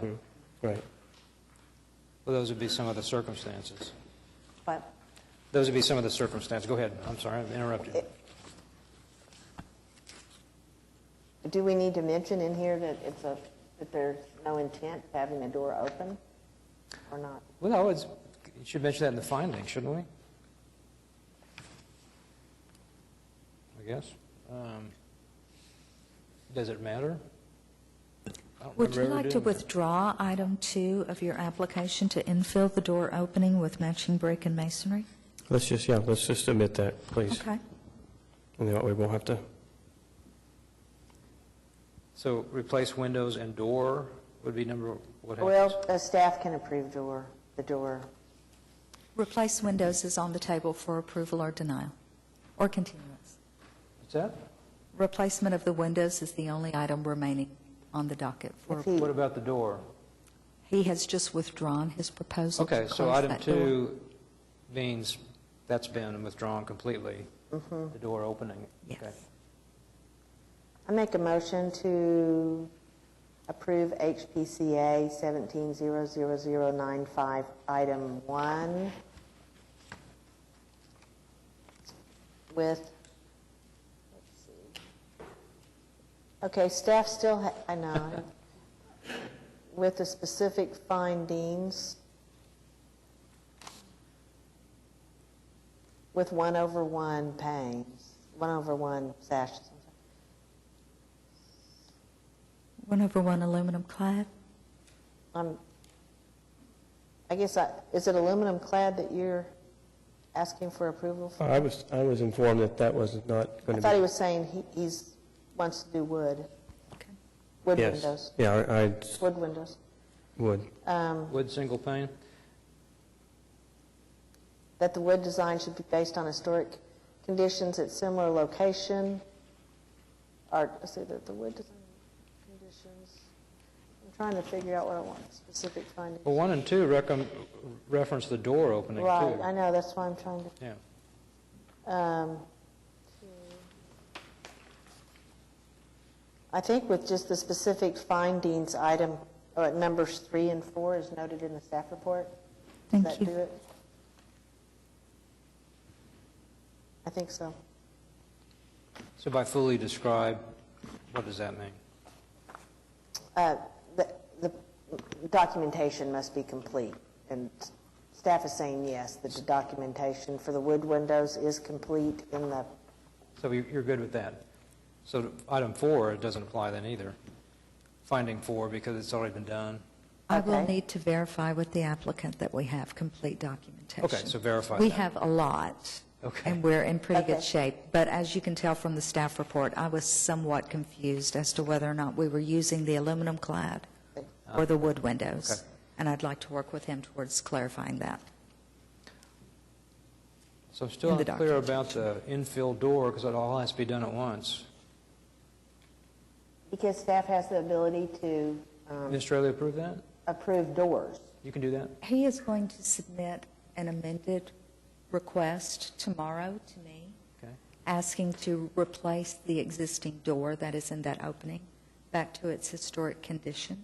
Right. Well, those would be some of the circumstances. But Those would be some of the circumstances. Go ahead. I'm sorry, I interrupted you. do we need to mention in here that that there's no intent of having the door open or not? Well, you should mention that in the findings, shouldn't we? I guess. Does it matter? I don't Would you remember like to doing that. withdraw item 2 of your application to infill the door opening with matching brick and masonry? Let's just omit that, please. Okay. And then we won't have to. So replace windows and door would be what happens? Well, staff can approve the door. Replace windows is on the table for approval or denial, or continuance. What's that? Replacement of the windows is the only item remaining on the docket for, What about the door? he has just withdrawn his proposal to Okay, close so item that door. 2 means that's been withdrawn completely, the door opening. Yes. Okay. I make a motion to approve HPCA 17-00095, item 1, with, let's see. Okay, staff still, I know, with the specific findings, with 1/1 panes, 1/1 sashes. 1/1 aluminum clad. I guess, is it aluminum clad that you're asking for approval for? I was informed that was not I going to be. thought he was saying he's wants to do wood. Wood Yes. windows. Yeah, I Wood windows. would. Wood single pane? That the wood design should be based on historic conditions at similar location. Or, let's see, that the wood design conditions. I'm trying to figure out what I want, specific findings. Well, 1 and 2 reference the door opening, too. Right, I know, that's why I'm trying to. Yeah. I think with just the specific findings, item, numbers 3 and 4 is noted in the staff report. Thank Does you. that do it? I think so. So by fully describe, what does that mean? The documentation must be complete, and staff is saying yes, that the documentation for the wood windows is complete in the, So you're good with that? So item 4, it doesn't apply then either? Finding 4, because it's already been done? I will Okay. need to verify with the applicant that we have complete documentation. Okay, so verify We that. have a lot. Okay. And we're in pretty Okay. good shape. But as you can tell from the staff report, I was somewhat confused as to whether or not we were using the aluminum clad or the wood windows. Okay. And I'd like to work with him towards clarifying that. So I'm still In the unclear about the infill door, because it all has to be done at once. because staff has the ability to Mr. Early approve that? approve doors. You can do that? He is going to submit an amended request tomorrow to me, Okay. asking to replace the existing door that is in that opening back to its historic condition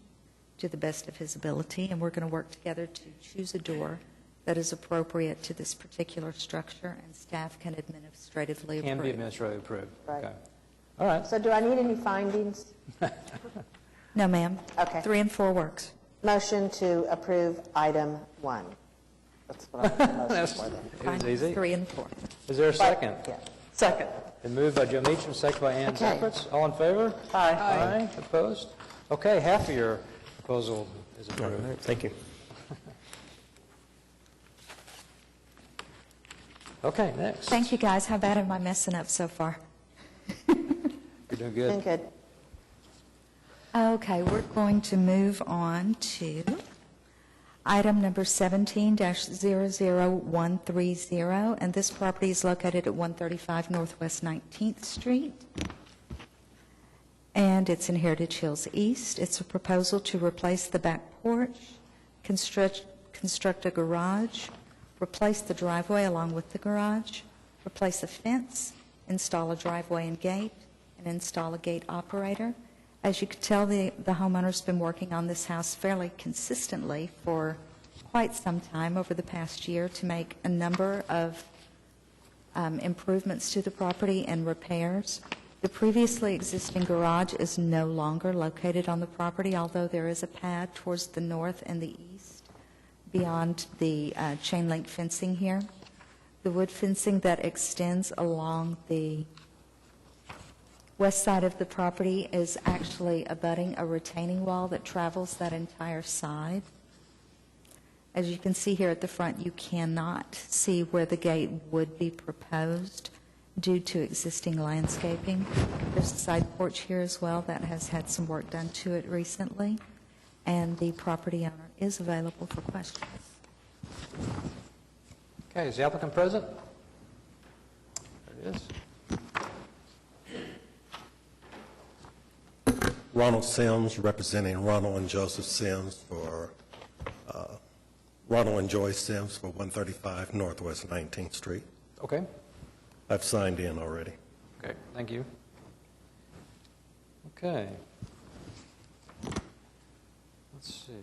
to the best of his ability, and we're going to work together to choose a door that is appropriate to this particular structure, and staff can administratively approve. Can be administratively approved? Right. Okay. All right. So do I need any findings? No, ma'am. Okay. 3 and 4 works. Motion to approve item 1. That's what I'm making a motion for then. It was easy. 3 and 4. Is there a second? Yeah. Second. Been moved by Joe Meacham, second by Ann Okay. Zappitz. All in favor? Aye. Aye. Opposed? Okay, half of your proposal is All approved. right, thank you. Okay, next. Thank you, guys. How bad am I messing up so far? You're doing Been good. good. Okay, we're going to move on to item number 17-00130, and this property is located at 135 Northwest 19th Street, and it's in Heritage Hills East. It's a proposal to replace the back porch, construct a garage, replace the driveway along with the garage, replace a fence, install a driveway and gate, and install a gate operator, As you could tell, the homeowner's been working on this house fairly consistently for quite some time over the past year to make a number of improvements to the property and repairs. The previously existing garage is no longer located on the property, although there is a pad towards the north and the east beyond the chain link fencing here. The wood fencing that extends along the west side of the property is actually abutting a retaining wall that travels that entire side. As you can see here at the front, you cannot see where the gate would be proposed due to existing landscaping. There's a side porch here as well that has had some work done to it recently, and the property owner is available for questions. Okay, is the applicant present? There it is. Ronald Sims, representing Ronald and Joseph Sims for Ronald and Joyce Sims for 135 Northwest 19th Street. Okay. I've signed in already. Okay, thank you. Okay. Let's see.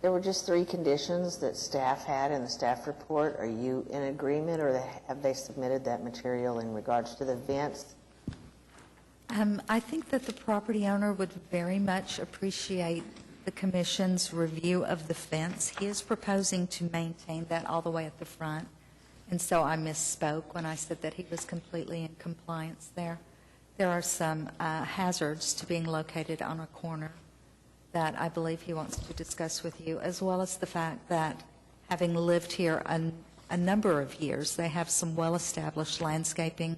There were just 3 conditions that staff had in the staff report. Are you in agreement, or have they submitted that material in regards to the vents? I think that the property owner would very much appreciate the commission's review of the fence. He is proposing to maintain that all the way at the front, and so I misspoke when I said that he was completely in compliance there. There are some hazards to being located on a corner that I believe he wants to discuss with you, as well as the fact that having lived here a number of years, they have some well-established landscaping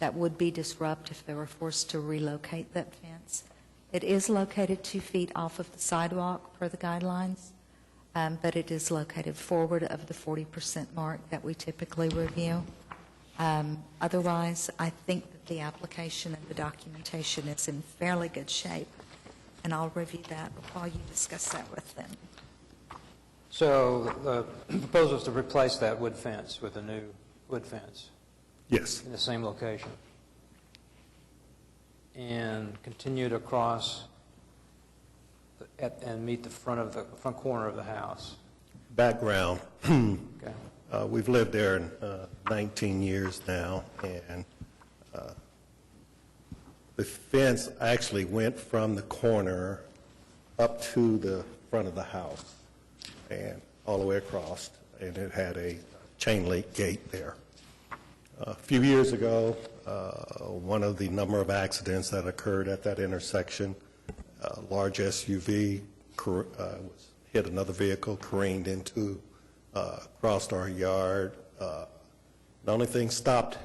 that would be disrupted if they were forced to relocate that fence. It is located 2 feet off of the sidewalk per the guidelines, but it is located forward of the 40% mark that we typically review. Otherwise, I think that the application and the documentation is in fairly good shape, and I'll review that while you discuss that with them. So the proposal is to replace that wood fence with a new wood fence? Yes. In the same location? And continue to cross and meet the front corner of the house? Background. Okay. We've lived there 19 years now, and the fence actually went from the corner up to the front of the house and all the way across, and it had a chain link gate there. A few years ago, one of the number of accidents that occurred at that intersection, a large SUV hit another vehicle, careened into, crossed our yard. The only thing stopped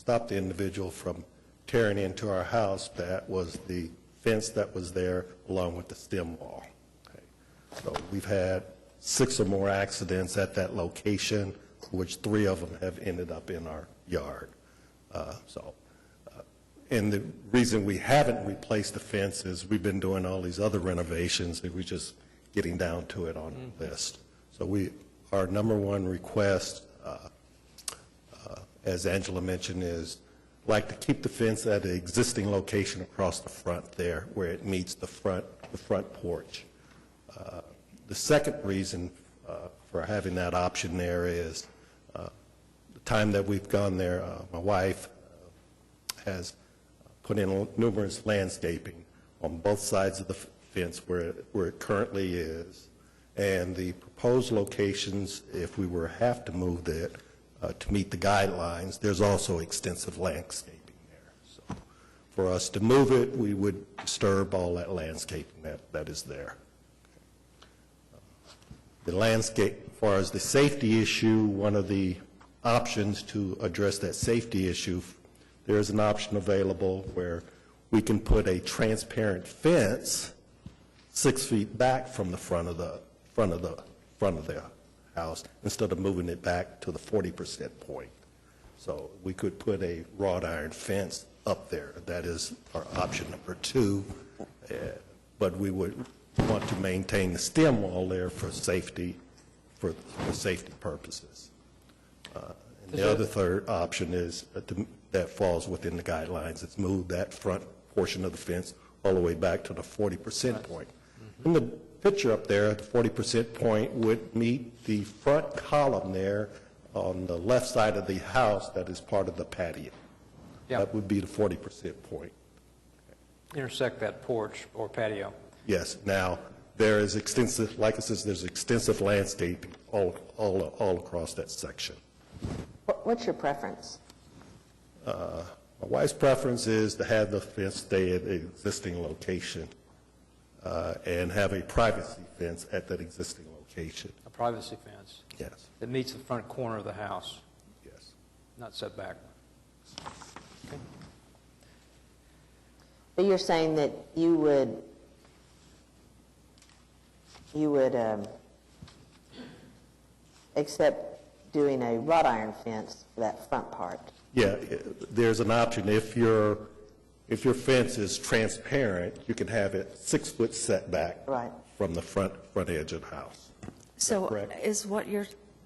the individual from tearing into our house, that was the fence that was there along with the stem wall. Okay. So we've had 6 or more accidents at that location, which 3 of them have ended up in our yard. And the reason we haven't replaced the fence is we've been doing all these other renovations, and we're just getting down to it on the list. So our number one request, as Angela mentioned, is like to keep the fence at the existing location across the front there, where it meets the front porch. The second reason for having that option there is the time that we've gone there, my wife has put in numerous landscaping on both sides of the fence where it currently is, and the proposed locations, if we were have to move it to meet the guidelines, there's also extensive landscaping there. So for us to move it, we would disturb all that landscaping that is there. The landscape, as far as the safety issue, one of the options to address that safety issue, there is an option available where we can put a transparent fence 6 feet back from the front of the house instead of moving it back to the 40% point. So we could put a wrought iron fence up there. That is our option number 2, but we would want to maintain the stem wall there for safety purposes. And the other third option is that falls within the guidelines. It's move that front portion of the fence all the way back to the 40% point. In the picture up there, the 40% point would meet the front column there on the left side of the house that is part of the patio. Yeah. That would be the 40% point. Intersect that porch or patio. Yes. Now, there is extensive, like I said, there's extensive landscaping all across that section. What's your preference? My wife's preference is to have the fence stay at the existing location and have a privacy fence at that existing location. A privacy fence? Yes. That meets the front corner of the house? Yes. Not set back? Okay. But you're saying that you would accept doing a wrought iron fence for that front part? Yeah, there's an option. If your fence is transparent, you can have it 6 foot setback from the front edge of the house. So correct?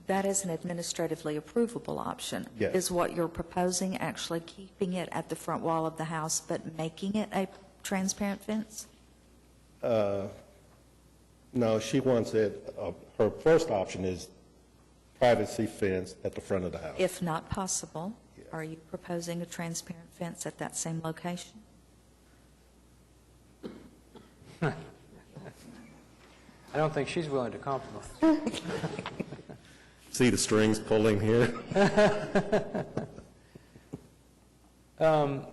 that is an administratively approvable option? Yes. Is what you're proposing actually keeping it at the front wall of the house but making it a transparent fence? No, she wants it, her first option is privacy fence at the front of the house. If not possible, are you proposing a transparent fence at that same location? I don't think she's willing to compromise. See the strings pulling here? The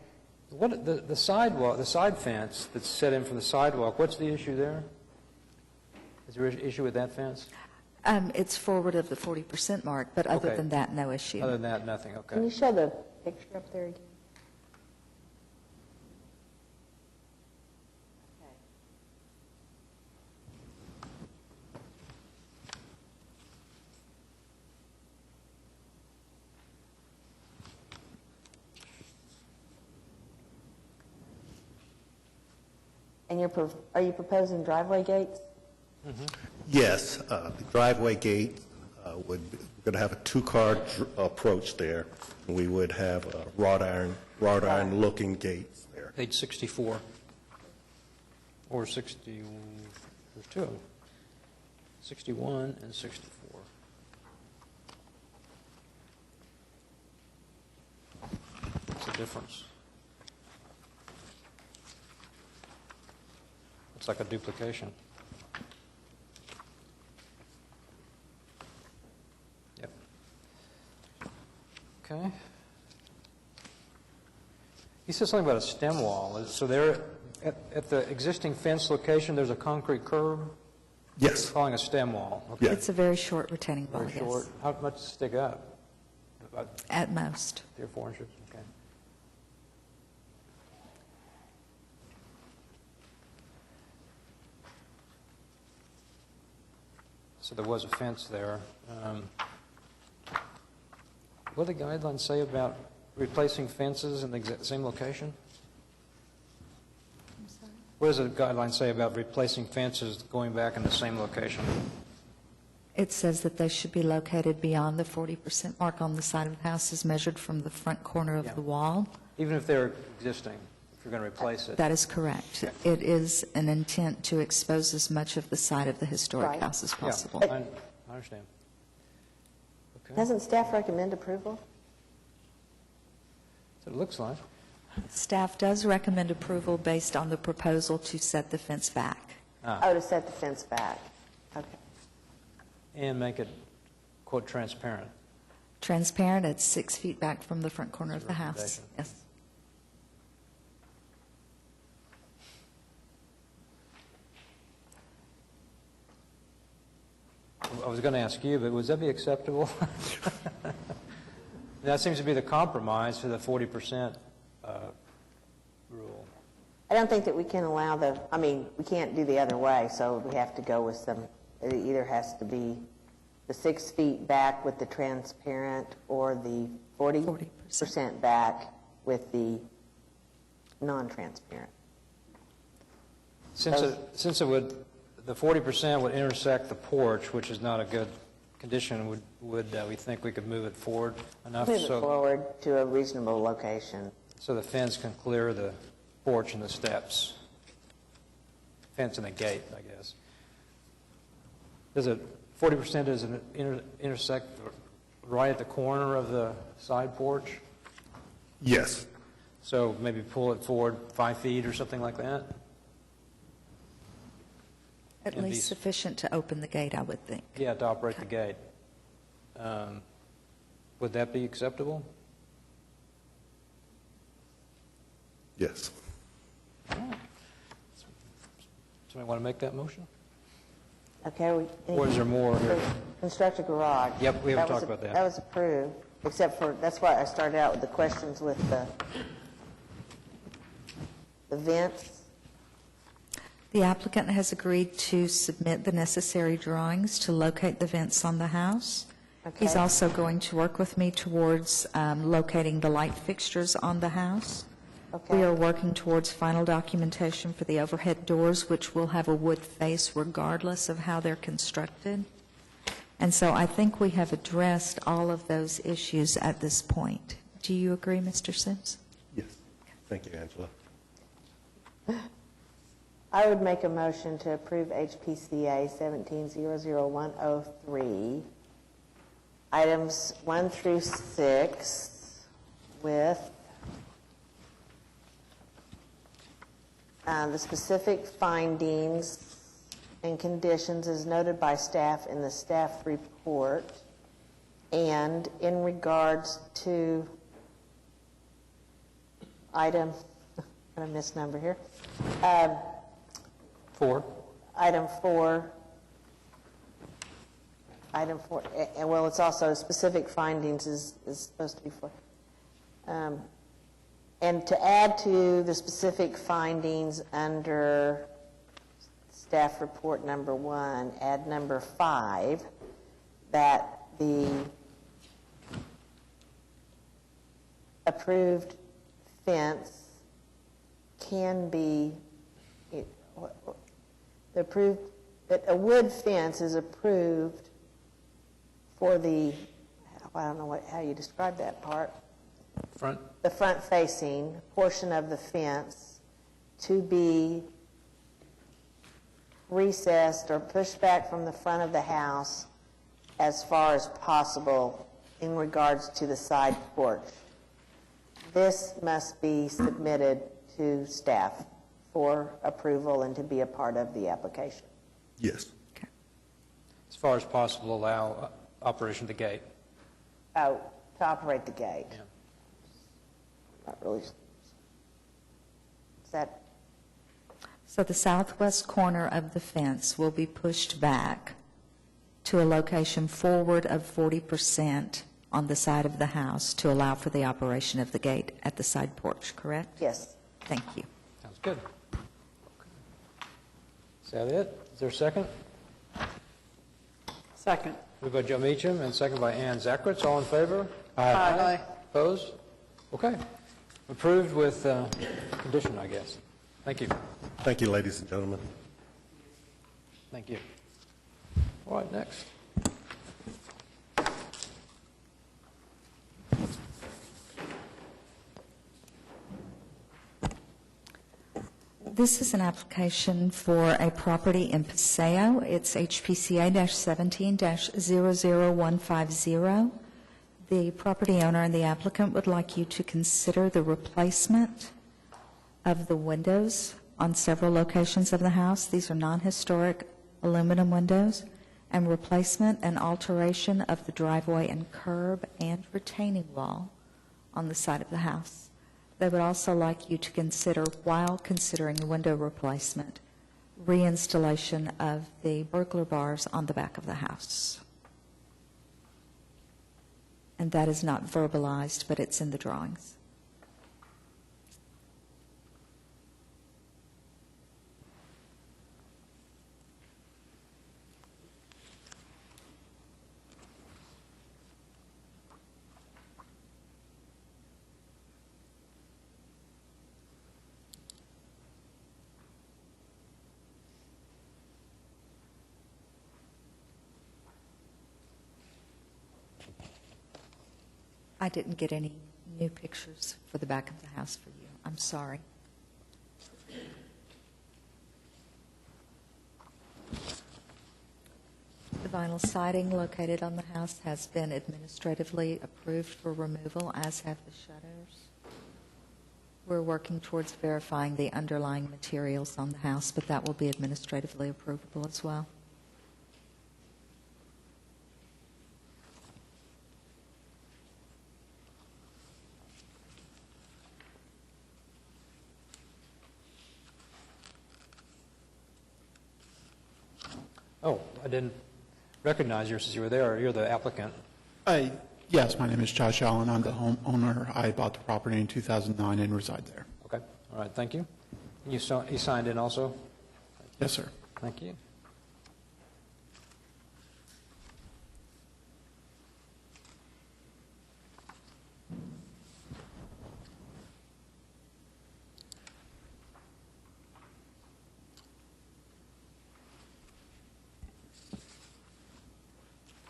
sidewalk, the side fence that's set in from the sidewalk, what's the issue there? Is there an issue with that fence? It's forward of the 40% mark, but other Okay. than that, no issue. Other than that, nothing, okay. Can you show the picture up there again? And are you proposing driveway gates? Yes, the driveway gate we're going to have a two-car approach there. We would have wrought iron looking gates there. Page 64. Or 60, there's two of them. 61 and 64. What's the difference? It's like a duplication. Yep. Okay. He said something about a stem wall. So there, at the existing fence location, there's a concrete curb? Yes. You're calling a stem wall? Okay. It's a very short retaining wall, Very yes. short. How much does it stick up? About At most. 3 or 4 inches? Okay. So there was a fence there. What do the guidelines say about replacing fences in the same location? What does the guideline say about replacing fences going back in the same location? It says that they should be located beyond the 40% mark on the side of the house as measured from the front corner of the wall. Even if they're existing, if you're going to replace it? That is correct. It is an intent to expose as much of the side of the historic house as possible. Yeah, I understand. Okay. Doesn't staff recommend approval? So it looks like. Staff does recommend approval based on the proposal to set the fence back. Oh, to set the fence back. Okay. And make it, quote, transparent. Transparent at 6 feet back from the front corner That's of the a house. recommendation. Yes. I was going to ask you, but would that be acceptable? That seems to be the compromise for the 40% rule. I don't think that we can allow we can't do the other way, so we have to go with it either has to be the 6 feet back with the transparent or the 40% back with the non-transparent. Since it would, the 40% would intersect the porch, which is not a good condition, would we think we could move it forward enough? Move it forward to a reasonable location. So the fence can clear the porch and the steps. fence and a gate, I guess. Does it, 40% is an intersect right at the corner of the side porch? Yes. So maybe pull it forward 5 feet or something like that? At And least sufficient to open the gate, I would think. Yeah, to operate the gate. Would that be acceptable? Yes. Somebody want to make that motion? Okay. Or is there more here? Construct a garage. Yep, we haven't That was talked about that. That was approved, except for, that's why I started out with the questions with the vents. The applicant has agreed to submit the necessary drawings to locate the vents on the house. He's Okay. also going to work with me towards locating the light fixtures on the house. Okay. We are working towards final documentation for the overhead doors, which will have a wood face regardless of how they're constructed. And so I think we have addressed all of those issues at this point. Do you agree, Mr. Sims? Yes. Thank you, Angela. I would make a motion to approve HPCA 17-00103, items 1 through 6, with the specific findings and conditions as noted by staff in the staff report, and in regards to item, I missed number here. 4. Item 4, and well, it's also specific findings is supposed to be 4. And to add to the specific findings under staff report number 1, add number 5, that the approved fence can be, that a wood fence is approved for the, I don't know how you describe that part. Front? The front-facing portion of the fence to be recessed or pushed back from the front of the house as far as possible in regards to the side porch. This must be submitted to staff for approval and to be a part of the application. Yes. As far as possible, allow operation of the gate. Oh, to operate the gate. Yeah. Not really. Is that, So the southwest corner of the fence will be pushed back to a location forward of 40% on the side of the house to allow for the operation of the gate at the side porch, correct? yes. Thank you. Sounds good. Is that it? Is there a second? Second. Moved by Joe Meacham and second by Ann Zakritz. All in favor? Aye. Opposed? Okay. Approved with condition, I guess. Thank you. Thank you, ladies and gentlemen. Thank you. All right, next. This is an application for a property in Paseo. It's HPCA-17-00150. The property owner and the applicant would like you to consider the replacement of the windows on several locations of the house. These are non-historic aluminum windows, and replacement and alteration of the driveway and curb and retaining wall on the side of the house. They would also like you to consider, while considering the window replacement, reinstallation of the burglar bars on the back of the house. And that is not verbalized, but it's in the drawings. I didn't get any new pictures for the back of the house for you. I'm sorry. vinyl siding located on the house has been administratively approved for removal, as have the shutters. We're working towards verifying the underlying materials on the house, but that will be administratively approvable as well. Oh, I didn't recognize you since you were there. You're the applicant. Yes, my name is Josh Allen. I'm the homeowner. I bought the property in 2009 and reside there. Okay, all right, thank you. You signed in also? Yes, sir. Thank you.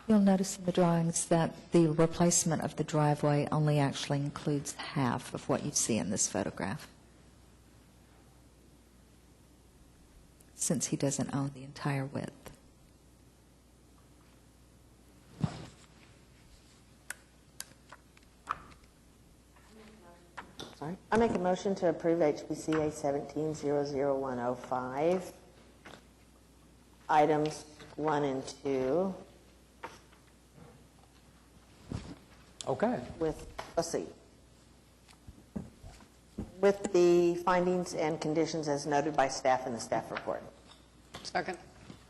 You'll notice in the drawings that the replacement of the driveway only actually includes half of what you see in this photograph, since he doesn't own the entire width. Sorry. I make a motion to approve HPCA 17-00105, items 1 and 2. Okay. With, let's see, with the findings and conditions as noted by staff in the staff report. Second.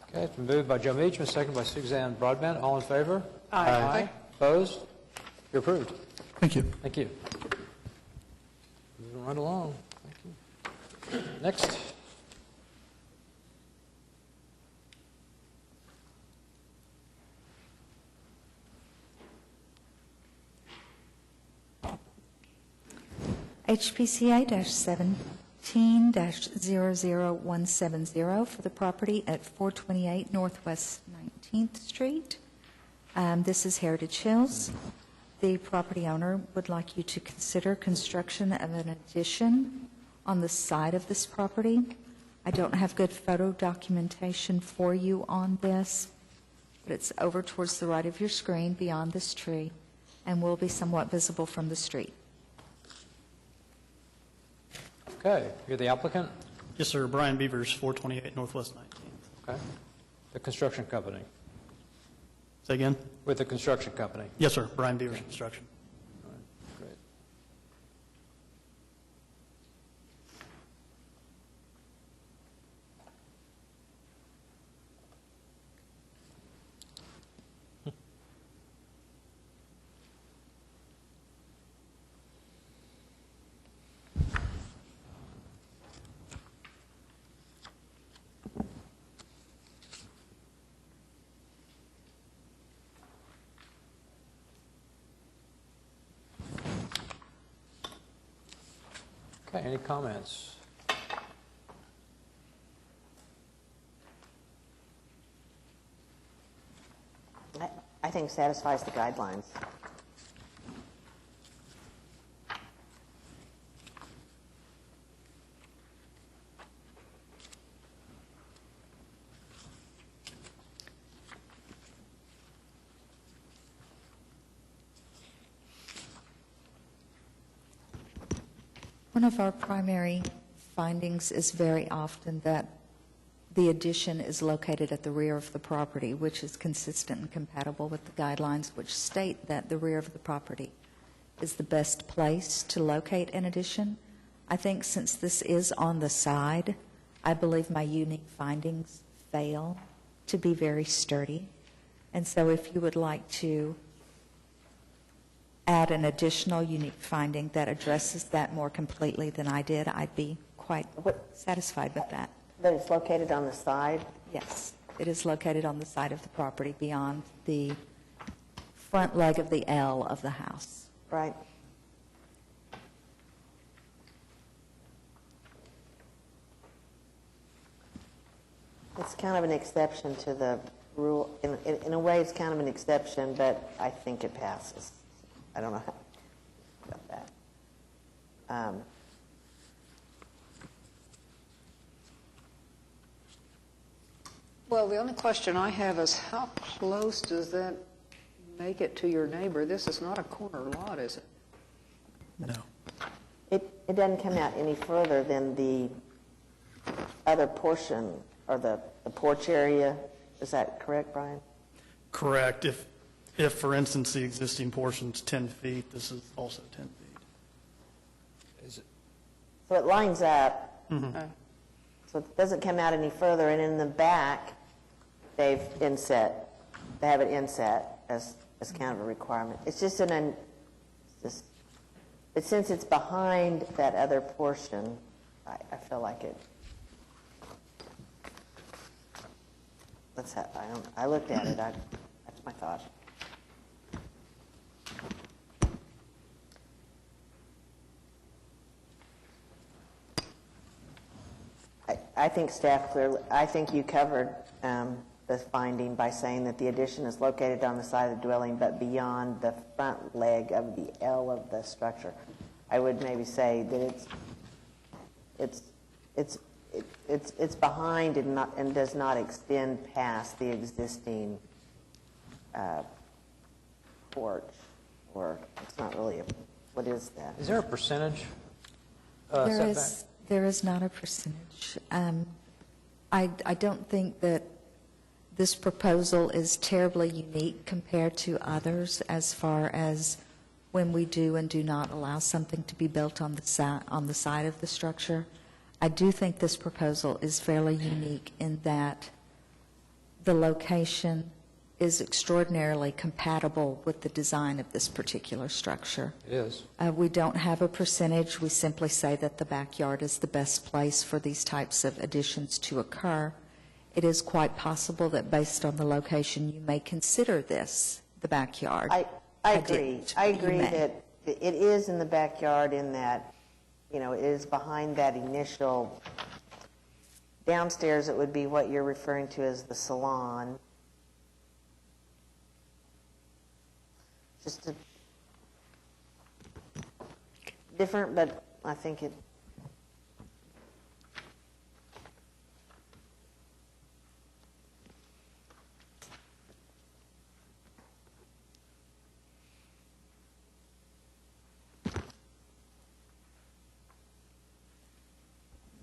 Okay, it's been moved by Joe Meacham, second by Suzanne Broadbent. All in favor? Aye. Opposed? You're approved. Thank you. Thank you. Moving right along. Thank you. Next. HPCA-17-00170 for the property at 428 Northwest 19th Street. This is Heritage Hills. The property owner would like you to consider construction of an addition on the side of this property. I don't have good photo documentation for you on this, but it's over towards the right of your screen beyond this tree and will be somewhat visible from the street. Okay, you're the applicant? Yes, sir. Brian Beavers, 428 Northwest 19th. Okay. The construction company? Say again? With the construction company? Yes, sir. Brian Beavers Construction. All right, great. Okay, any comments? I think satisfies the guidelines. One of our primary findings is very often that the addition is located at the rear of the property, which is consistent and compatible with the guidelines which state that the rear of the property is the best place to locate an addition. I think since this is on the side, I believe my unique findings fail to be very sturdy. And so if you would like to add an additional unique finding that addresses that more completely than I did, I'd be quite satisfied with that. That it's located on the side? Yes, it is located on the side of the property beyond the front leg of the L of the house. Right. It's kind of an exception to the rule. In a way, it's kind of an exception, but I think it passes. I don't know how about that. Well, the only question I have is how close does that make it to your neighbor? This is not a corner lot, is it? No. It doesn't come out any further than the other portion, or the porch area. Is that correct, Brian? Correct. If, for instance, the existing portion's 10 feet, this is also 10 feet. So it lines up. Mhm. So it doesn't come out any further, and in the back, they have it inset as kind of a requirement. It's just but since it's behind that other portion, I feel like it. I looked at it, that's my thought. I think staff clearly, I think you covered the finding by saying that the addition is located on the side of the dwelling but beyond the front leg of the L of the structure. I would maybe say that it's behind and does not extend past the existing porch, or it's not really what is that? Is there a percentage There setback? is not a percentage. I don't think that this proposal is terribly unique compared to others as far as when we do and do not allow something to be built on the side of the structure. I do think this proposal is fairly unique in that the location is extraordinarily compatible with the design of this particular structure. It is. We don't have a percentage. We simply say that the backyard is the best place for these types of additions to occur. It is quite possible that based on the location, you may consider this the backyard. I agree. I agree that it is in the backyard in that, it is behind that initial. Downstairs, it would be what you're referring to as the salon. Just different, but I think it.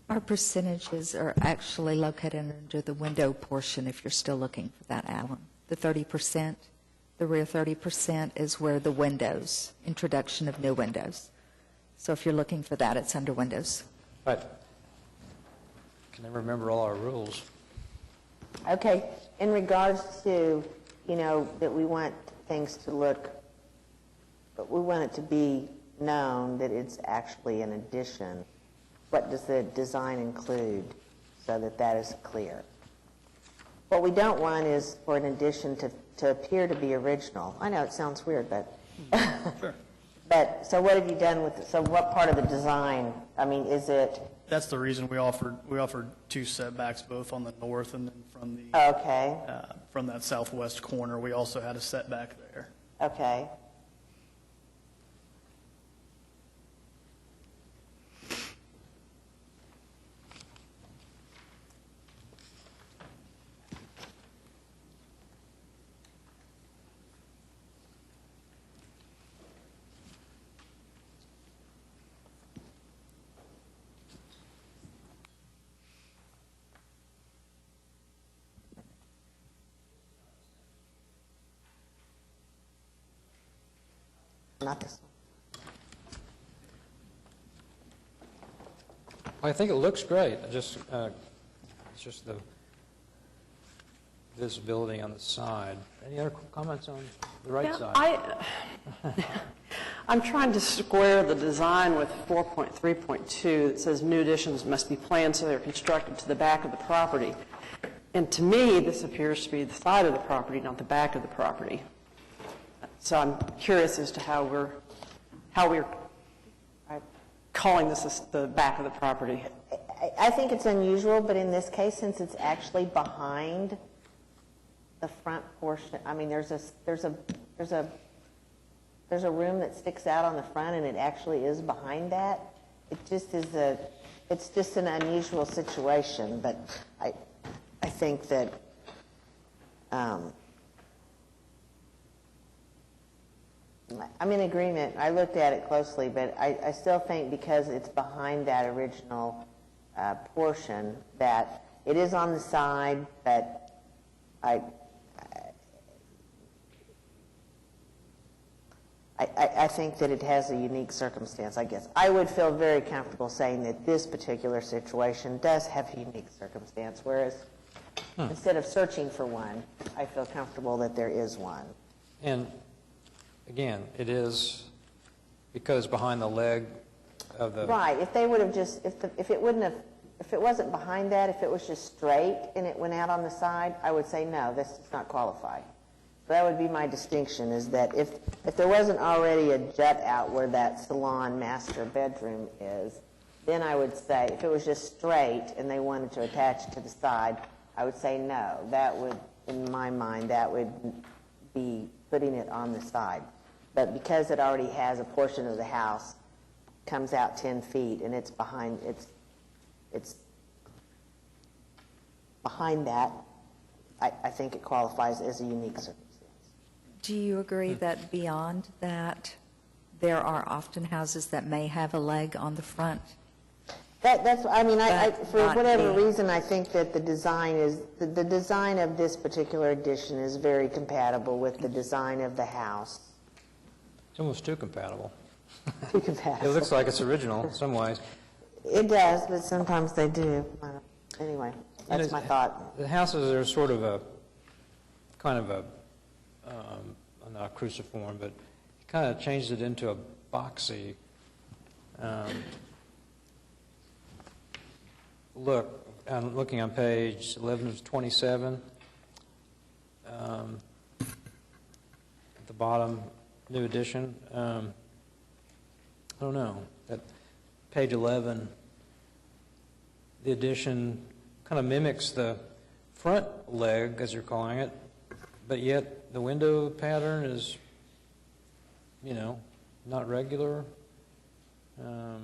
Our percentages are actually located under the window portion if you're still looking for that, Alan. The 30%, the rear 30% is where the windows, introduction of new windows. So if you're looking for that, it's under windows. But I can never remember all our rules. Okay. In regards to, that we want things to look, but we want it to be known that it's actually an addition. What does the design include so that is clear? What we don't want is for an addition to appear to be original. I know it sounds weird, but Sure. but so what have you done with so what part of the design? I mean, is it That's the reason we offered two setbacks, both on the north and then from the okay? From that southwest corner. We also had a setback there. Okay. Not this one. I think it looks great. It's just the visibility on the side. Any other comments on the right side? I'm trying to square the design with 4.3.2 that says new additions must be planned so they're constructed to the back of the property. And to me, this appears to be the side of the property, not the back of the property. So I'm curious as to how we're calling this the back of the property. I think it's unusual, but in this case, since it's actually behind the front portion, I mean, there's a room that sticks out on the front, and it actually is behind that. It's just an unusual situation, but I think that I'm in agreement. I looked at it closely, but I still think because it's behind that original portion, that it is on the side, but I think that it has a unique circumstance, I guess. I would feel very comfortable saying that this particular situation does have a unique circumstance, whereas instead of searching for one, I feel comfortable that there is one. And again, it is because behind the leg of the... Right. If they would have just, if it wasn't behind that, if it was just straight and it went out on the side, I would say, no, this does not qualify. So that would be my distinction, is that if there wasn't already a jut out where that salon master bedroom is, then I would say, if it was just straight and they wanted to attach it to the side, I would say no. That would, in my mind, that would be putting it on the side. But because it already has a portion of the house, comes out 10 feet, and it's behind, it's behind that, I think it qualifies as a unique circumstance. Do you agree that beyond that, there are often houses that may have a leg on the front? That's, I mean, for not whatever the- reason, I think that the design of this particular addition is very compatible with the design of the house. It's almost too compatible. Too compatible. It looks like it's original in some ways. It does, but sometimes they do. Anyway, that's my thought. The houses are sort of a, kind of a, not cruciform, but it kind of changed it into a boxy look. I'm looking on page 11 of 27. At the bottom, new edition. I don't know. At page 11, the addition kind of mimics the front leg, as you're calling it, but yet the window pattern is, you know, not regular. I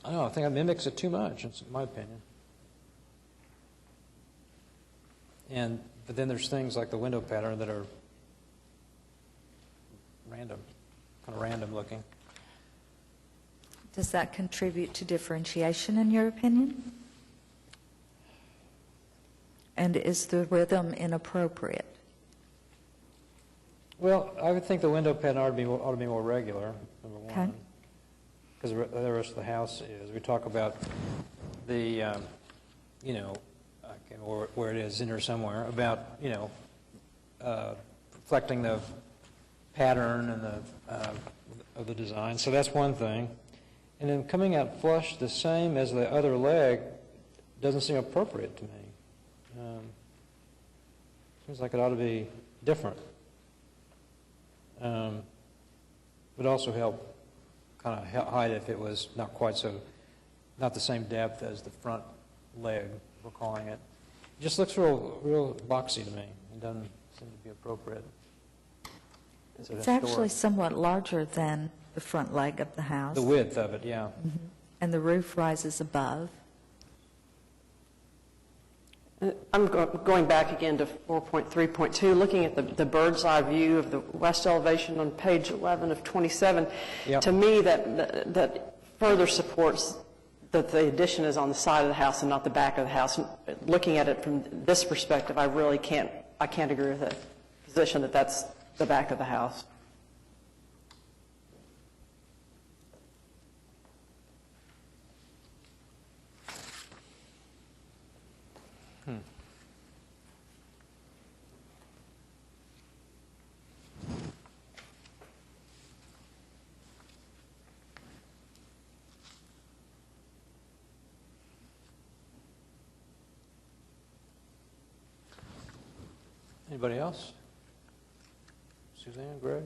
don't know. I think it mimics it too much, in my opinion. But then there's things like the window pattern that are random, kind of random looking. Does that contribute to differentiation, in your opinion? And is the rhythm inappropriate? Well, I would think the window pattern ought to be more regular, number one. Okay. Because the rest of the house is. We talk about the, you know, I can't remember where it is in there somewhere, about, you know, reflecting the pattern and of the design. So that's one thing. And then coming out flush the same as the other leg doesn't seem appropriate to me. Seems like it ought to be different. Would also help kind of hide if it was not quite so, not the same depth as the front leg, we're calling it. It just looks real boxy to me. It doesn't seem to be appropriate. It's actually somewhat larger than the front leg of the house. The width of it, yeah. Mm-hmm. And the roof rises above. I'm going back again to 4.3.2, looking at the bird's eye view of the west elevation on page 11 of 27. Yep. To me, that further supports that the addition is on the side of the house and not the back of the house. And looking at it from this perspective, I really can't agree with the position that that's the back of the house. Anybody else? Suzanne, Greg?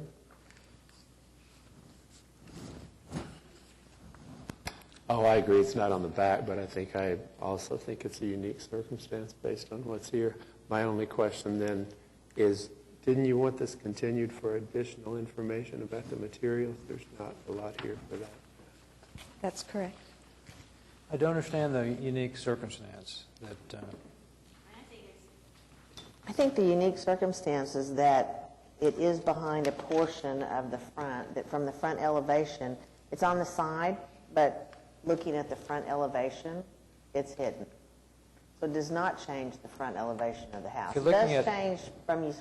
Oh, I agree, it's not on the back, but I also think it's a unique circumstance based on what's here. My only question then is, didn't you want this continued for additional information about the materials? There's not a lot here for that. That's correct. I don't understand the unique circumstance that... I think the unique circumstance is that it is behind a portion of the front, that from the front elevation, it's on the side, but looking at the front elevation, it's hidden. So it does not change the front elevation of the house. If It you're looking does at- change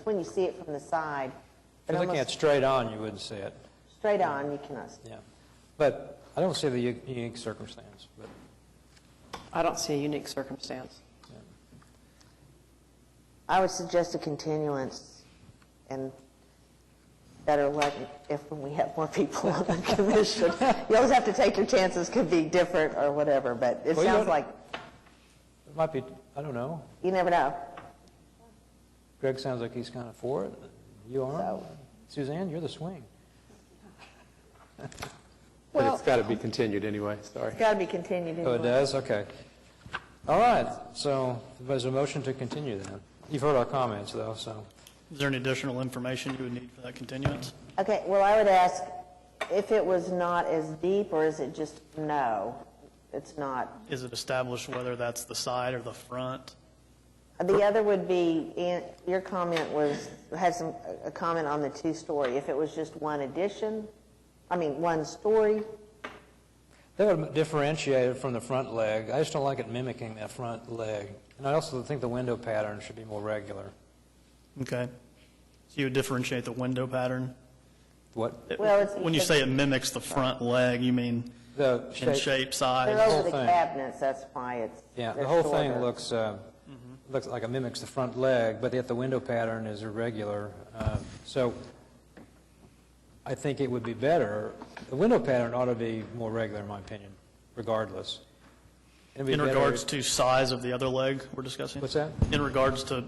when you see it from the side. If you're looking at straight on, you wouldn't see it. Straight on, you cannot see. Yeah. But I don't see the unique circumstance. But I don't see a unique circumstance. I would suggest a continuance, and better luck if when we have more people on the commission. You always have to take your chances, could be different or whatever, but it Well, you sounds know- like, it might be, I don't know. you never know. Greg sounds like he's kind of for it. You are? Suzanne, you're the swing. But it's got to be continued anyway, sorry. It's got to be continued anyway. Oh, it does? Okay. All right, so there's a motion to continue then. You've heard our comments, though, so. Is there any additional information you would need for that continuance? Okay, well, I would ask if it was not as deep, or is it just no? It's not. Is it established whether that's the side or the front? The other would be, your comment had a comment on the two-story. If it was just one story, That would differentiate it from the front leg. I just don't like it mimicking that front leg. And I also think the window pattern should be more regular. Okay. So you would differentiate the window pattern? What? Well, When you say it mimics the front leg, you mean The in shape, size? they're over whole the thing. cabinets, that's why it's. Yeah, the they're whole thing shorter. looks like it mimics the front leg, but yet the window pattern is irregular. So I think it would be better, the window pattern ought to be more regular, in my opinion, regardless. It'd be In better regards if- to size of the other leg we're discussing? What's that? In regards to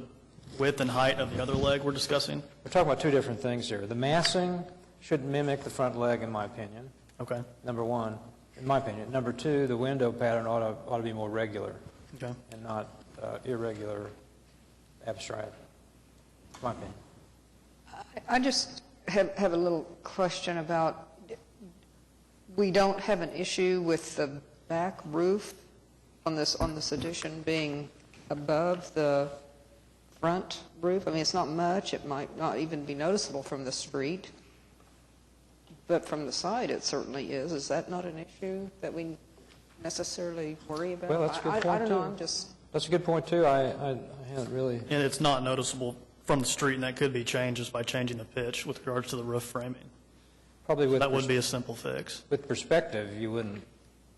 width and height of the other leg we're discussing? We're talking about two different things here. The massing should mimic the front leg, in my opinion, Okay. number one, in my opinion. Number two, the window pattern ought to be more regular Okay. and not irregular, abstract, in my opinion. I just have a little question about, we don't have an issue with the back roof on this addition being above the front roof? I mean, it's not much, it might not even be noticeable from the street, but from the side it certainly is. Is that not an issue that we necessarily worry about? Well, that's a good I point, don't know, too. I'm just... That's a good point, too. I haven't really... And it's not noticeable from the street, and that could be changed just by changing the pitch with regards to the roof framing. Probably with That would be a simple fix. with perspective, you wouldn't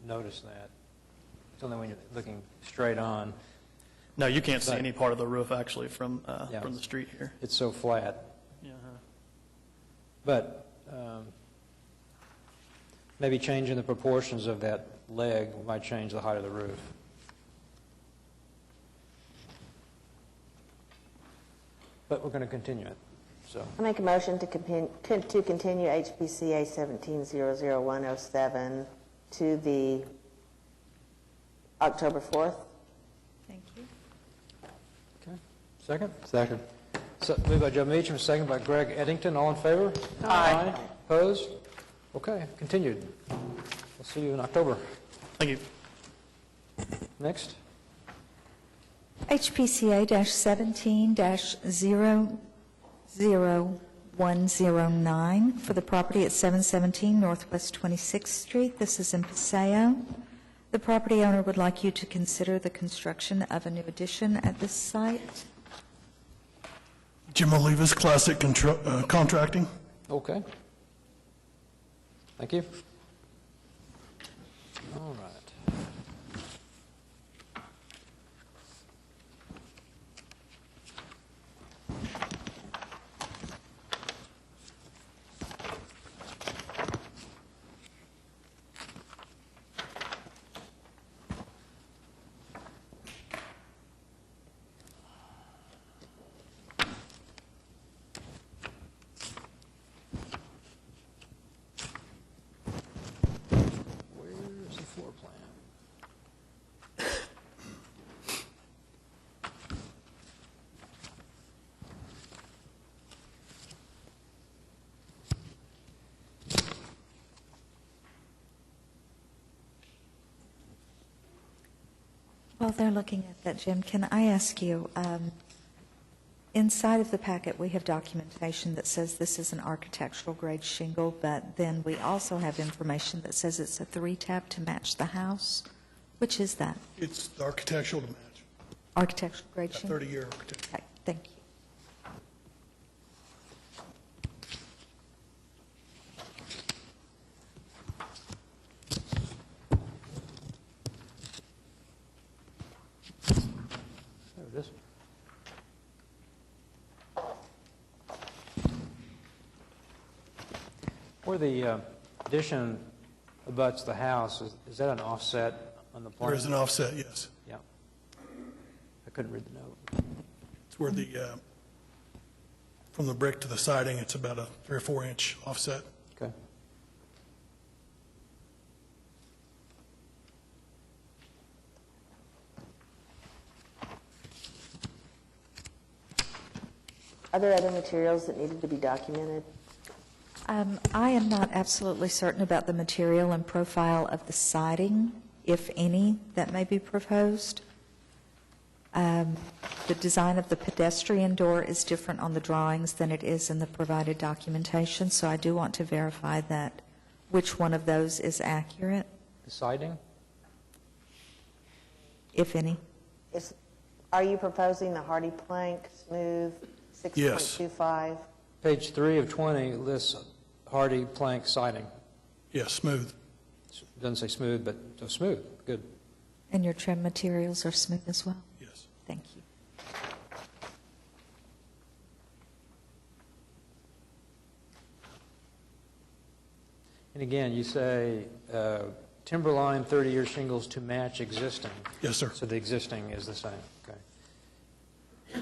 notice that. It's only when you're looking straight on. No, you can't see But- any part of the roof actually from Yeah. the street here. It's so flat. Yeah. But maybe changing the proportions of that leg might change the height of the roof. But we're going to continue it, so. I make a motion to continue HPCA 1700107 to the October 4th. Thank you. Okay. Second? Second. So, moved by Joe Meacham, second by Greg Eddington. All in favor? Aye. Opposed? Okay, continued. We'll see you in October. Thank you. Next. HPCA-17-00109 for the property at 717 Northwest 26th Street. This is in Paseo. The property owner would like you to consider the construction of a new addition at this site. Jim Olivas, Classic Contracting. Okay. Thank you. All right. Where's the floor plan? While they're looking at that, Jim, can I ask you, Inside of the packet, we have documentation that says this is an architectural grade shingle, but then we also have information that says it's a 3-tab to match the house. Which is that? It's architectural to match, Architectural grade a shingle? 30-year architecture. Okay, thank you. There it is. Where the addition abuts the house, is that an offset on the plan? There is an offset, yes. Yeah. I couldn't read the note. It's where the, from the brick to the siding, it's about a 3 or 4 inch offset. Okay. Are there other materials that needed to be documented? I am not absolutely certain about the material and profile of the siding, if any, that may be proposed. The design of the pedestrian door is different on the drawings than it is in the provided documentation, so I do want to verify that which one of those is accurate, The siding? if any. Are you proposing the hardy plank, smooth, 6.25? Page 3 of 20 lists hardy plank siding. Yes, smooth. Doesn't say smooth, but smooth. Good. And your trim materials are smooth as well? Yes. Thank you. And again, you say timberline 30-year shingles to match existing. Yes, sir. So the existing is the same. Okay.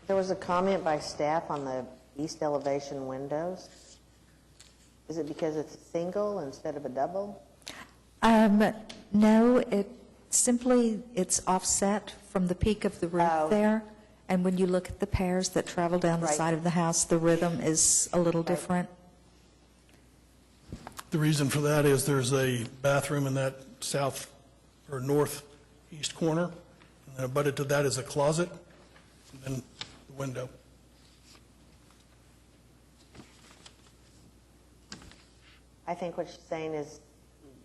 There was a comment by staff on the east elevation windows. Is it because it's a single instead of a double? No, it's offset from the peak of the roof there, and when you look at the pairs that travel down the Right. side of the house, the rhythm is a little different. The reason for that is there's a bathroom in that south or northeast corner, and then abutted to that is a closet, and then the window. I think what she's saying is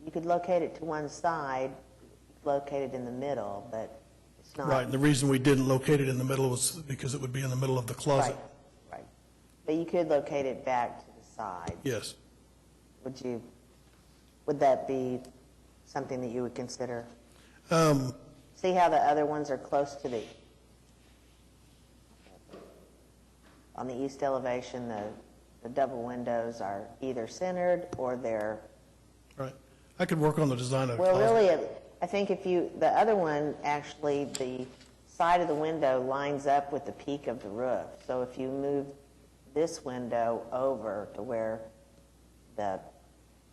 you could locate it to one side, locate it in the middle, but it's not. Right, and the reason we didn't locate it in the middle was because it would be in the middle of the closet. Right. But you could locate it back to the side. Yes. Would that be something that you would consider? Um, See how the other ones are close to on the east elevation, the double windows are either centered or they're, Right. I could work on the design of the well, closet. really, I think the other one, actually, the side of the window lines up with the peak of the roof. So if you move this window over to where the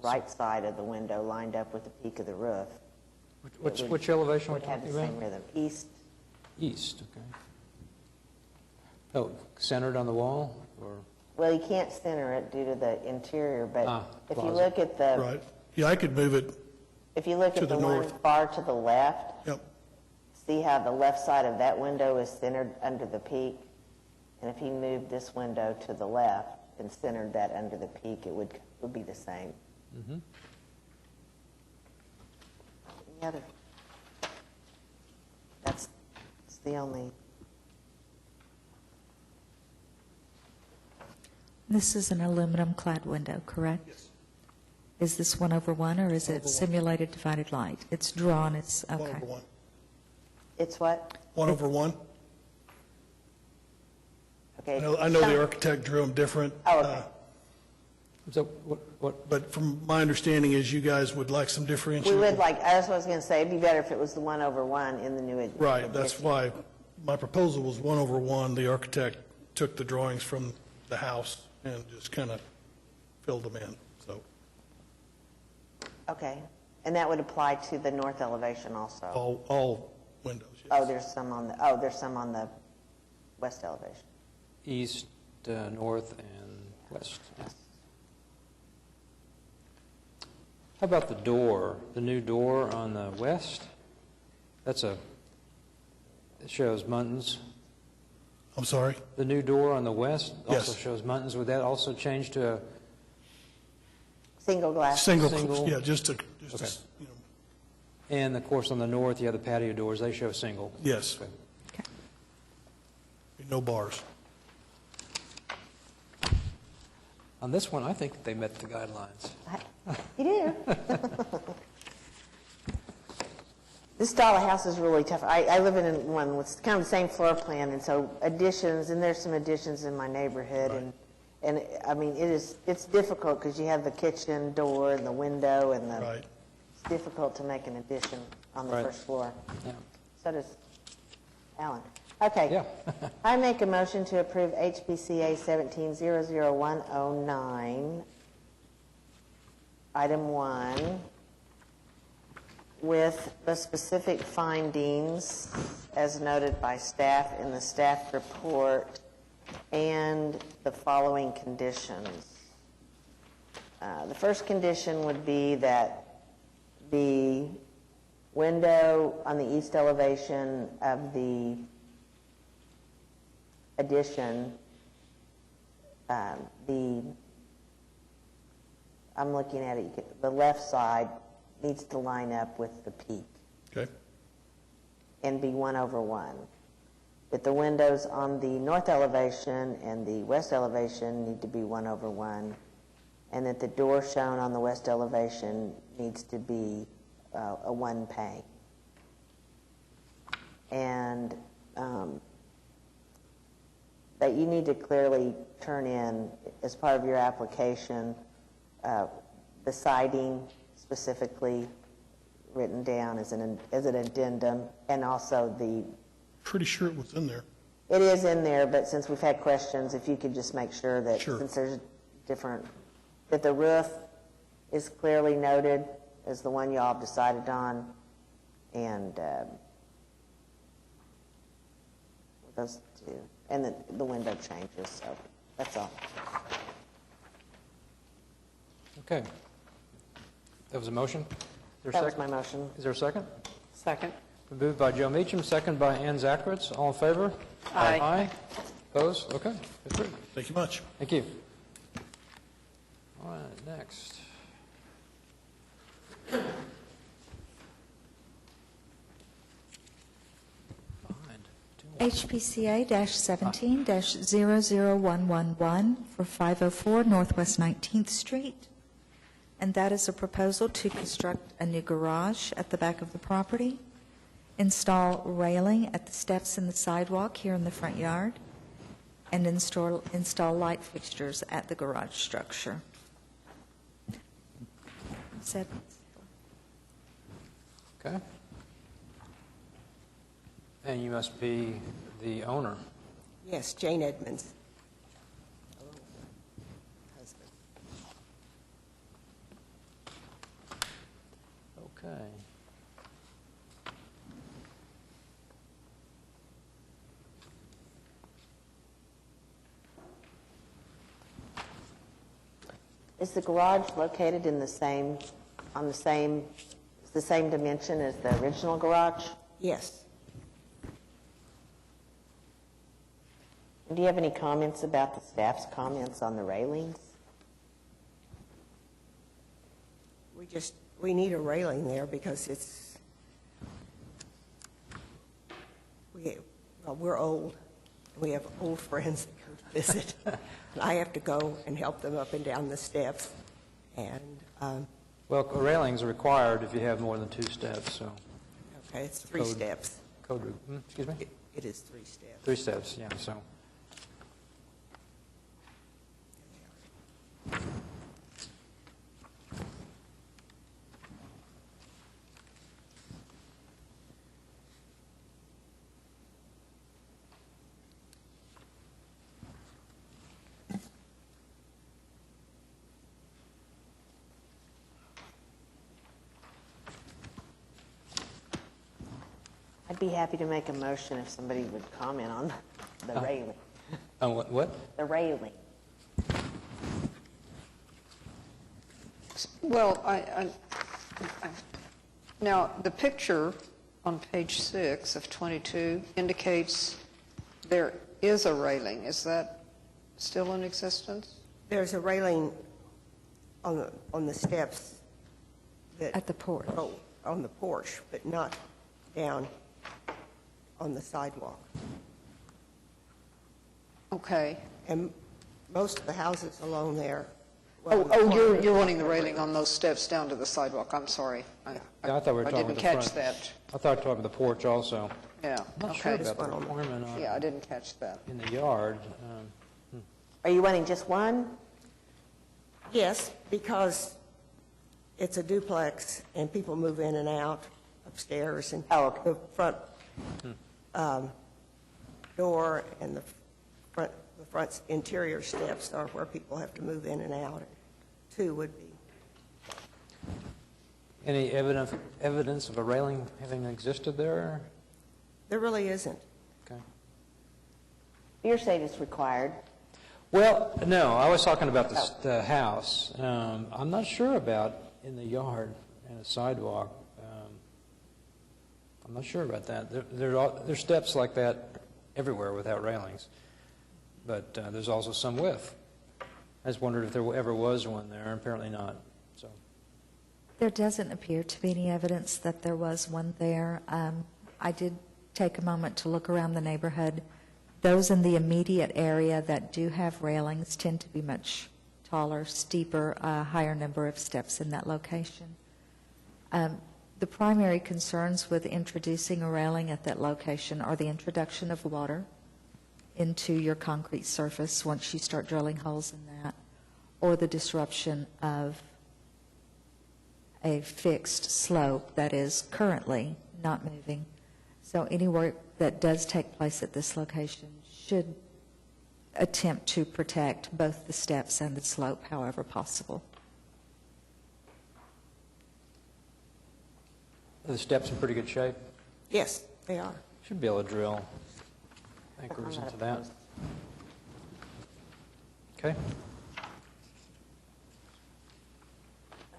right side of the window lined up with the peak of the roof. Which elevation are we would have talking the about? same rhythm. East. East, okay. Oh, centered on the wall, or? Well, you can't center it due to the interior, but if you closet. look at the, Right. Yeah, I could move it. if you look To at the the one north. far to the left, Yep. see how the left side of that window is centered under the peak? And if you moved this window to the left and centered that under the peak, it would be the same. Mm-hmm. Any other? That's the only. This is an aluminum-clad window, correct? Yes. Is this 1/1, or is it simulated divided light? It's drawn, it's, okay. 1/1. It's what? 1/1. Okay. I know the architect drew them different. Oh, okay. So what? But from my understanding is you guys would like some We differentiation. would like, that's what I was going to say, it'd be better if it was the 1/1 in the new edition. Right, that's why my proposal was 1/1. The architect took the drawings from the house and just kind of filled them in, so. Okay, and that would apply to the north elevation also? All windows, yes. Oh, there's some on the west elevation. East, north, and west. How about the door, the new door on the west? It shows Muntins. I'm sorry? The new door on the west also Yes. shows Muntins. Would that also change to a Single glass. Single, Single? yeah, just to, Okay. And of course, on the north, you have the patio doors. They show single. yes. Okay. No bars. On this one, I think they met the guidelines. You do. This style of house is really tough. I live in one with kind of the same floor plan, and so additions, and there's some additions in my neighborhood, and I mean, it's difficult because you have the kitchen door and the window, and it's difficult to make an addition on the Right. first floor. Yeah. So does Alan. Okay. Yeah. I make a motion to approve HPCA 1700109, item 1, with the specific findings as noted by staff in the staff report and the following conditions. The first condition would be that the window on the east elevation of the addition, I'm looking at it, the left side needs to line up with the peak. Okay. And be 1/1. That the windows on the north elevation and the west elevation need to be 1/1, and that the door shown on the west elevation needs to be a one pane. And that you need to clearly turn in, as part of your application, the siding specifically written down as an addendum, and also the... Pretty sure it was in there. It is in there, but since we've had questions, if you could just make sure that, Sure. since there's different, that the roof is clearly noted as the one you all decided on, and those two, and the window changes, so that's all. Okay. That was a motion? Is there a That was second? my motion. Is there a second? Second. Moved by Joe Meacham, second by Ann Zacharitz. All in favor? Aye. Aye. Opposed? Okay. Approved. Thank you much. Thank you. All right, next. HPCA-17-00111 for 504 Northwest 19th Street. And that is a proposal to construct a new garage at the back of the property, install railing at the steps in the sidewalk here in the front yard, and install light fixtures at the garage structure. Said- Okay. And you must be the owner. Yes, Jane Edmonds. Husband. Okay. Is the garage located in the same dimension as the original garage? Yes. Do you have any comments about the staff's comments on the railings? We need a railing there because we're old. We have old friends that come to visit. And I have to go and help them up and down the steps. And, Well, railings are required if you have more than 2 steps, so. okay, it's 3 steps. Code, excuse me? It is 3 steps. 3 steps, yeah, so. I'd be happy to make a motion if somebody would comment on the railing. What? The railing. Well, now, the picture on page 6 of 22 indicates there is a railing. Is that still in existence? There's a railing on the steps that... At the porch. Oh, on the porch, but not down on the sidewalk. Okay. And most of the houses along there... You're wanting the railing on those steps down to the sidewalk. I'm sorry. Yeah, I thought we were talking didn't about the catch front. that. I thought we were talking about the porch also. Yeah, I'm not okay. sure about the requirement on Yeah, I didn't catch that. in the yard. Are you wanting just one? Yes, because it's a duplex and people move in and out upstairs and the front door and the front interior steps are where people have to move in and out. Two would be. Any evidence of a railing having existed there? There really isn't. Okay. You're saying it's required? Well, no, I was talking about the house. I'm not sure about in the yard and a sidewalk. I'm not sure about that. There's steps like that everywhere without railings, but there's also some with. I just wondered if there ever was one there. Apparently not. So There doesn't appear to be any evidence that there was one there. I did take a moment to look around the neighborhood. Those in the immediate area that do have railings tend to be much taller, steeper, higher number of steps in that location. The primary concerns with introducing a railing at that location are the introduction of water into your concrete surface once you start drilling holes in that, or the disruption of a fixed slope that is currently not moving. So any work that does take place at this location should attempt to protect both the steps and the slope however possible. are the steps in pretty good shape? Yes, they are. Should be able to drill anchors into that. Okay.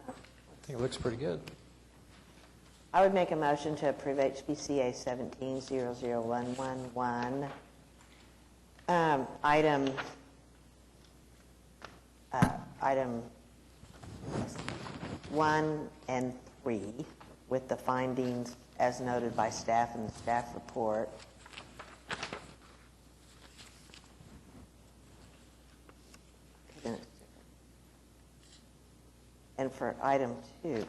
I think it looks pretty good. I would make a motion to approve HBCA 17-00111. Item 1 and 3 with the findings as noted by staff in the staff report. And for item 2,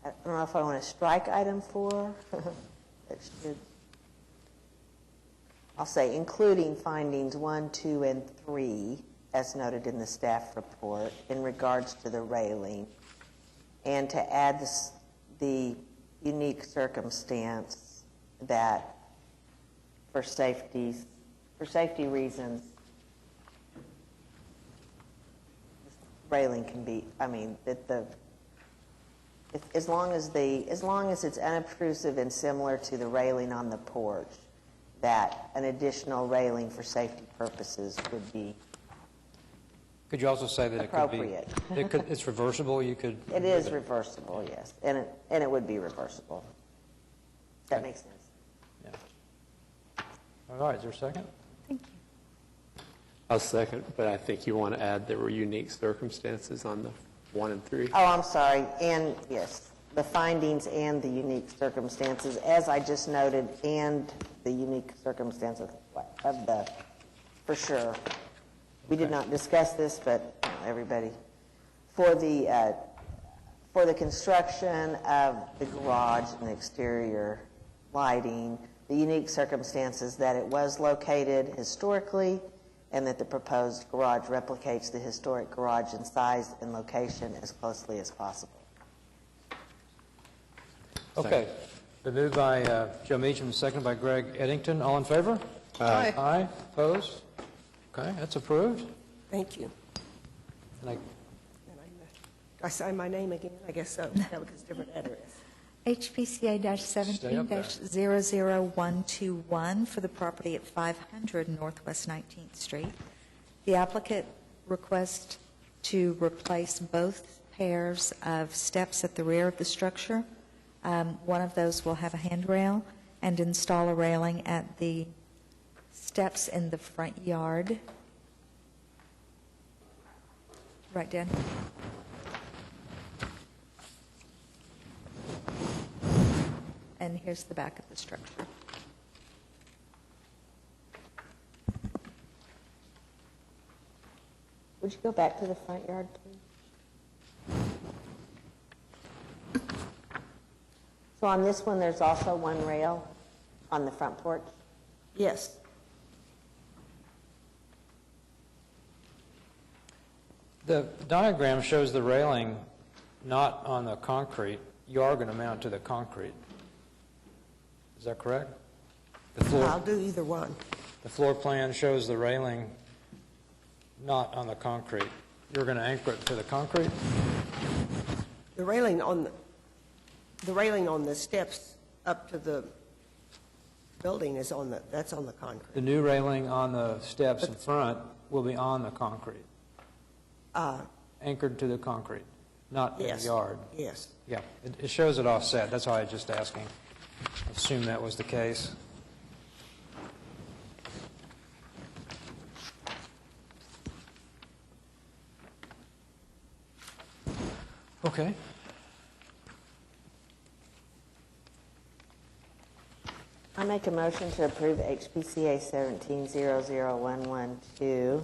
I don't know if I want to strike item 4. I'll say including findings 1, 2, and 3 as noted in the staff report in regards to the railing, and to add the unique circumstance that for safety reasons, railing can be, as long as it's unobtrusive and similar to the railing on the porch, that an additional railing for safety purposes would be Could you also say that appropriate. It's reversible? You could. It is reversible, yes, and it would be reversible. Does that make sense? Yeah. All right. Is there a second? I'll second, but I think you want to add there were unique circumstances on the 1 and 3. Oh, I'm sorry, and yes, the findings and the unique circumstances, as I just noted, and the unique circumstances of the, for sure. We did not discuss this, but everybody, for the construction of the garage and the exterior lighting, the unique circumstances that it was located historically, and that the proposed garage replicates the historic garage in size and location as closely as possible. Okay. Been moved by Joe Meacham, seconded by Greg Eddington. All in favor? Aye. Aye. Opposed? Okay, that's approved. Thank you. And I sign my name again? I guess so. Yeah, because different address. HPCA-17-00121 for the property at 500 Northwest 19th Street. The applicant requests to replace both pairs of steps at the rear of the structure. One of those will have a handrail, and install a railing at the steps in the front yard. Right, Dan? And here's the back of the structure. Would you go back to the front yard, please? So on this one, there's also one rail on the front porch? Yes. The diagram shows the railing not on the concrete. You are going to mount to the concrete. Is that correct? I'll do either one. The floor plan shows the railing not on the concrete. You're going to anchor it to the concrete? The railing on the steps up to the building is that's on the concrete. The new railing on the steps in front will be on the concrete, anchored to the concrete, not in the yard. Yes. Yeah, it shows it offset. That's why I was just asking. I assumed that was the case. Okay. I make a motion to approve HPCA 17-00112,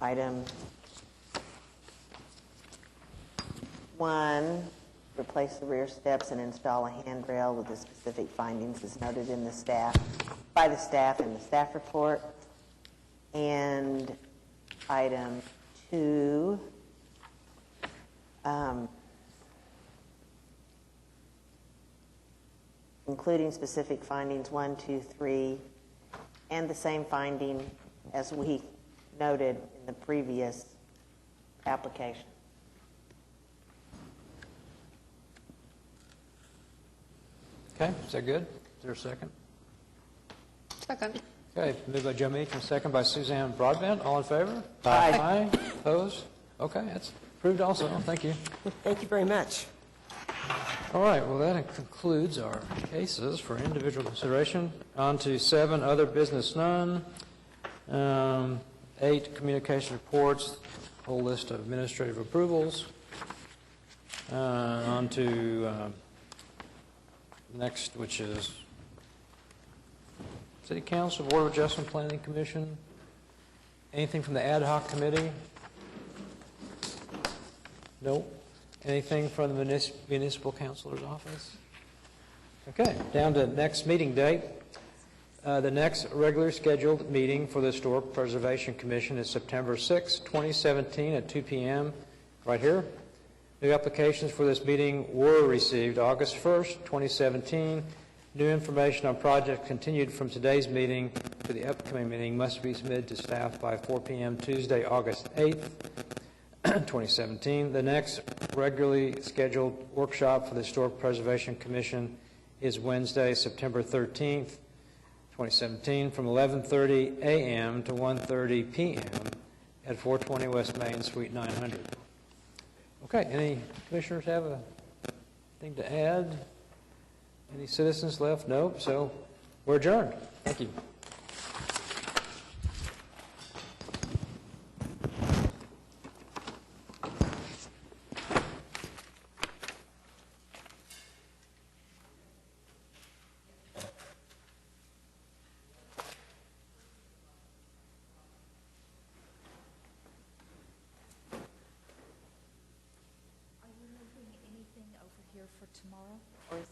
item 1, replace the rear steps and install a handrail with the specific findings as noted in the by the staff in the staff report. And item 2, including specific findings 1, 2, 3, and the same finding as we noted in the previous application. Okay, is that good? Is there a second? Second. Okay, moved by Joe Meacham, second by Suzanne Broadbent. All in favor? Aye. Aye. Opposed? Okay, that's approved also. Thank you. Thank you very much. All right, well, that concludes our cases for individual consideration. On to 7, other business none. 8, communication reports, whole list of administrative approvals. On to next, which is City Council, Board of Adjustment, Planning Commission. Anything from the ad hoc committee? Nope. Anything from the municipal counselor's office? Okay, down to next meeting date. The next regular scheduled meeting for the Historic Preservation Commission is September 6, 2017 at 2 p.m. right here. New applications for this meeting were received August 1st, 2017. New information on projects continued from today's meeting to the upcoming meeting must be submitted to staff by 4 p.m. Tuesday, August 8th. 2017. The next regularly scheduled workshop for the Historic Preservation Commission is Wednesday, September 13th, 2017, from 11:30 a.m. to 1:30 p.m. at 420 West Main, Suite 900. Okay, any commissioners have anything to add? Any citizens left? No? So we're adjourned. Thank you. Are you moving anything over here for tomorrow, or is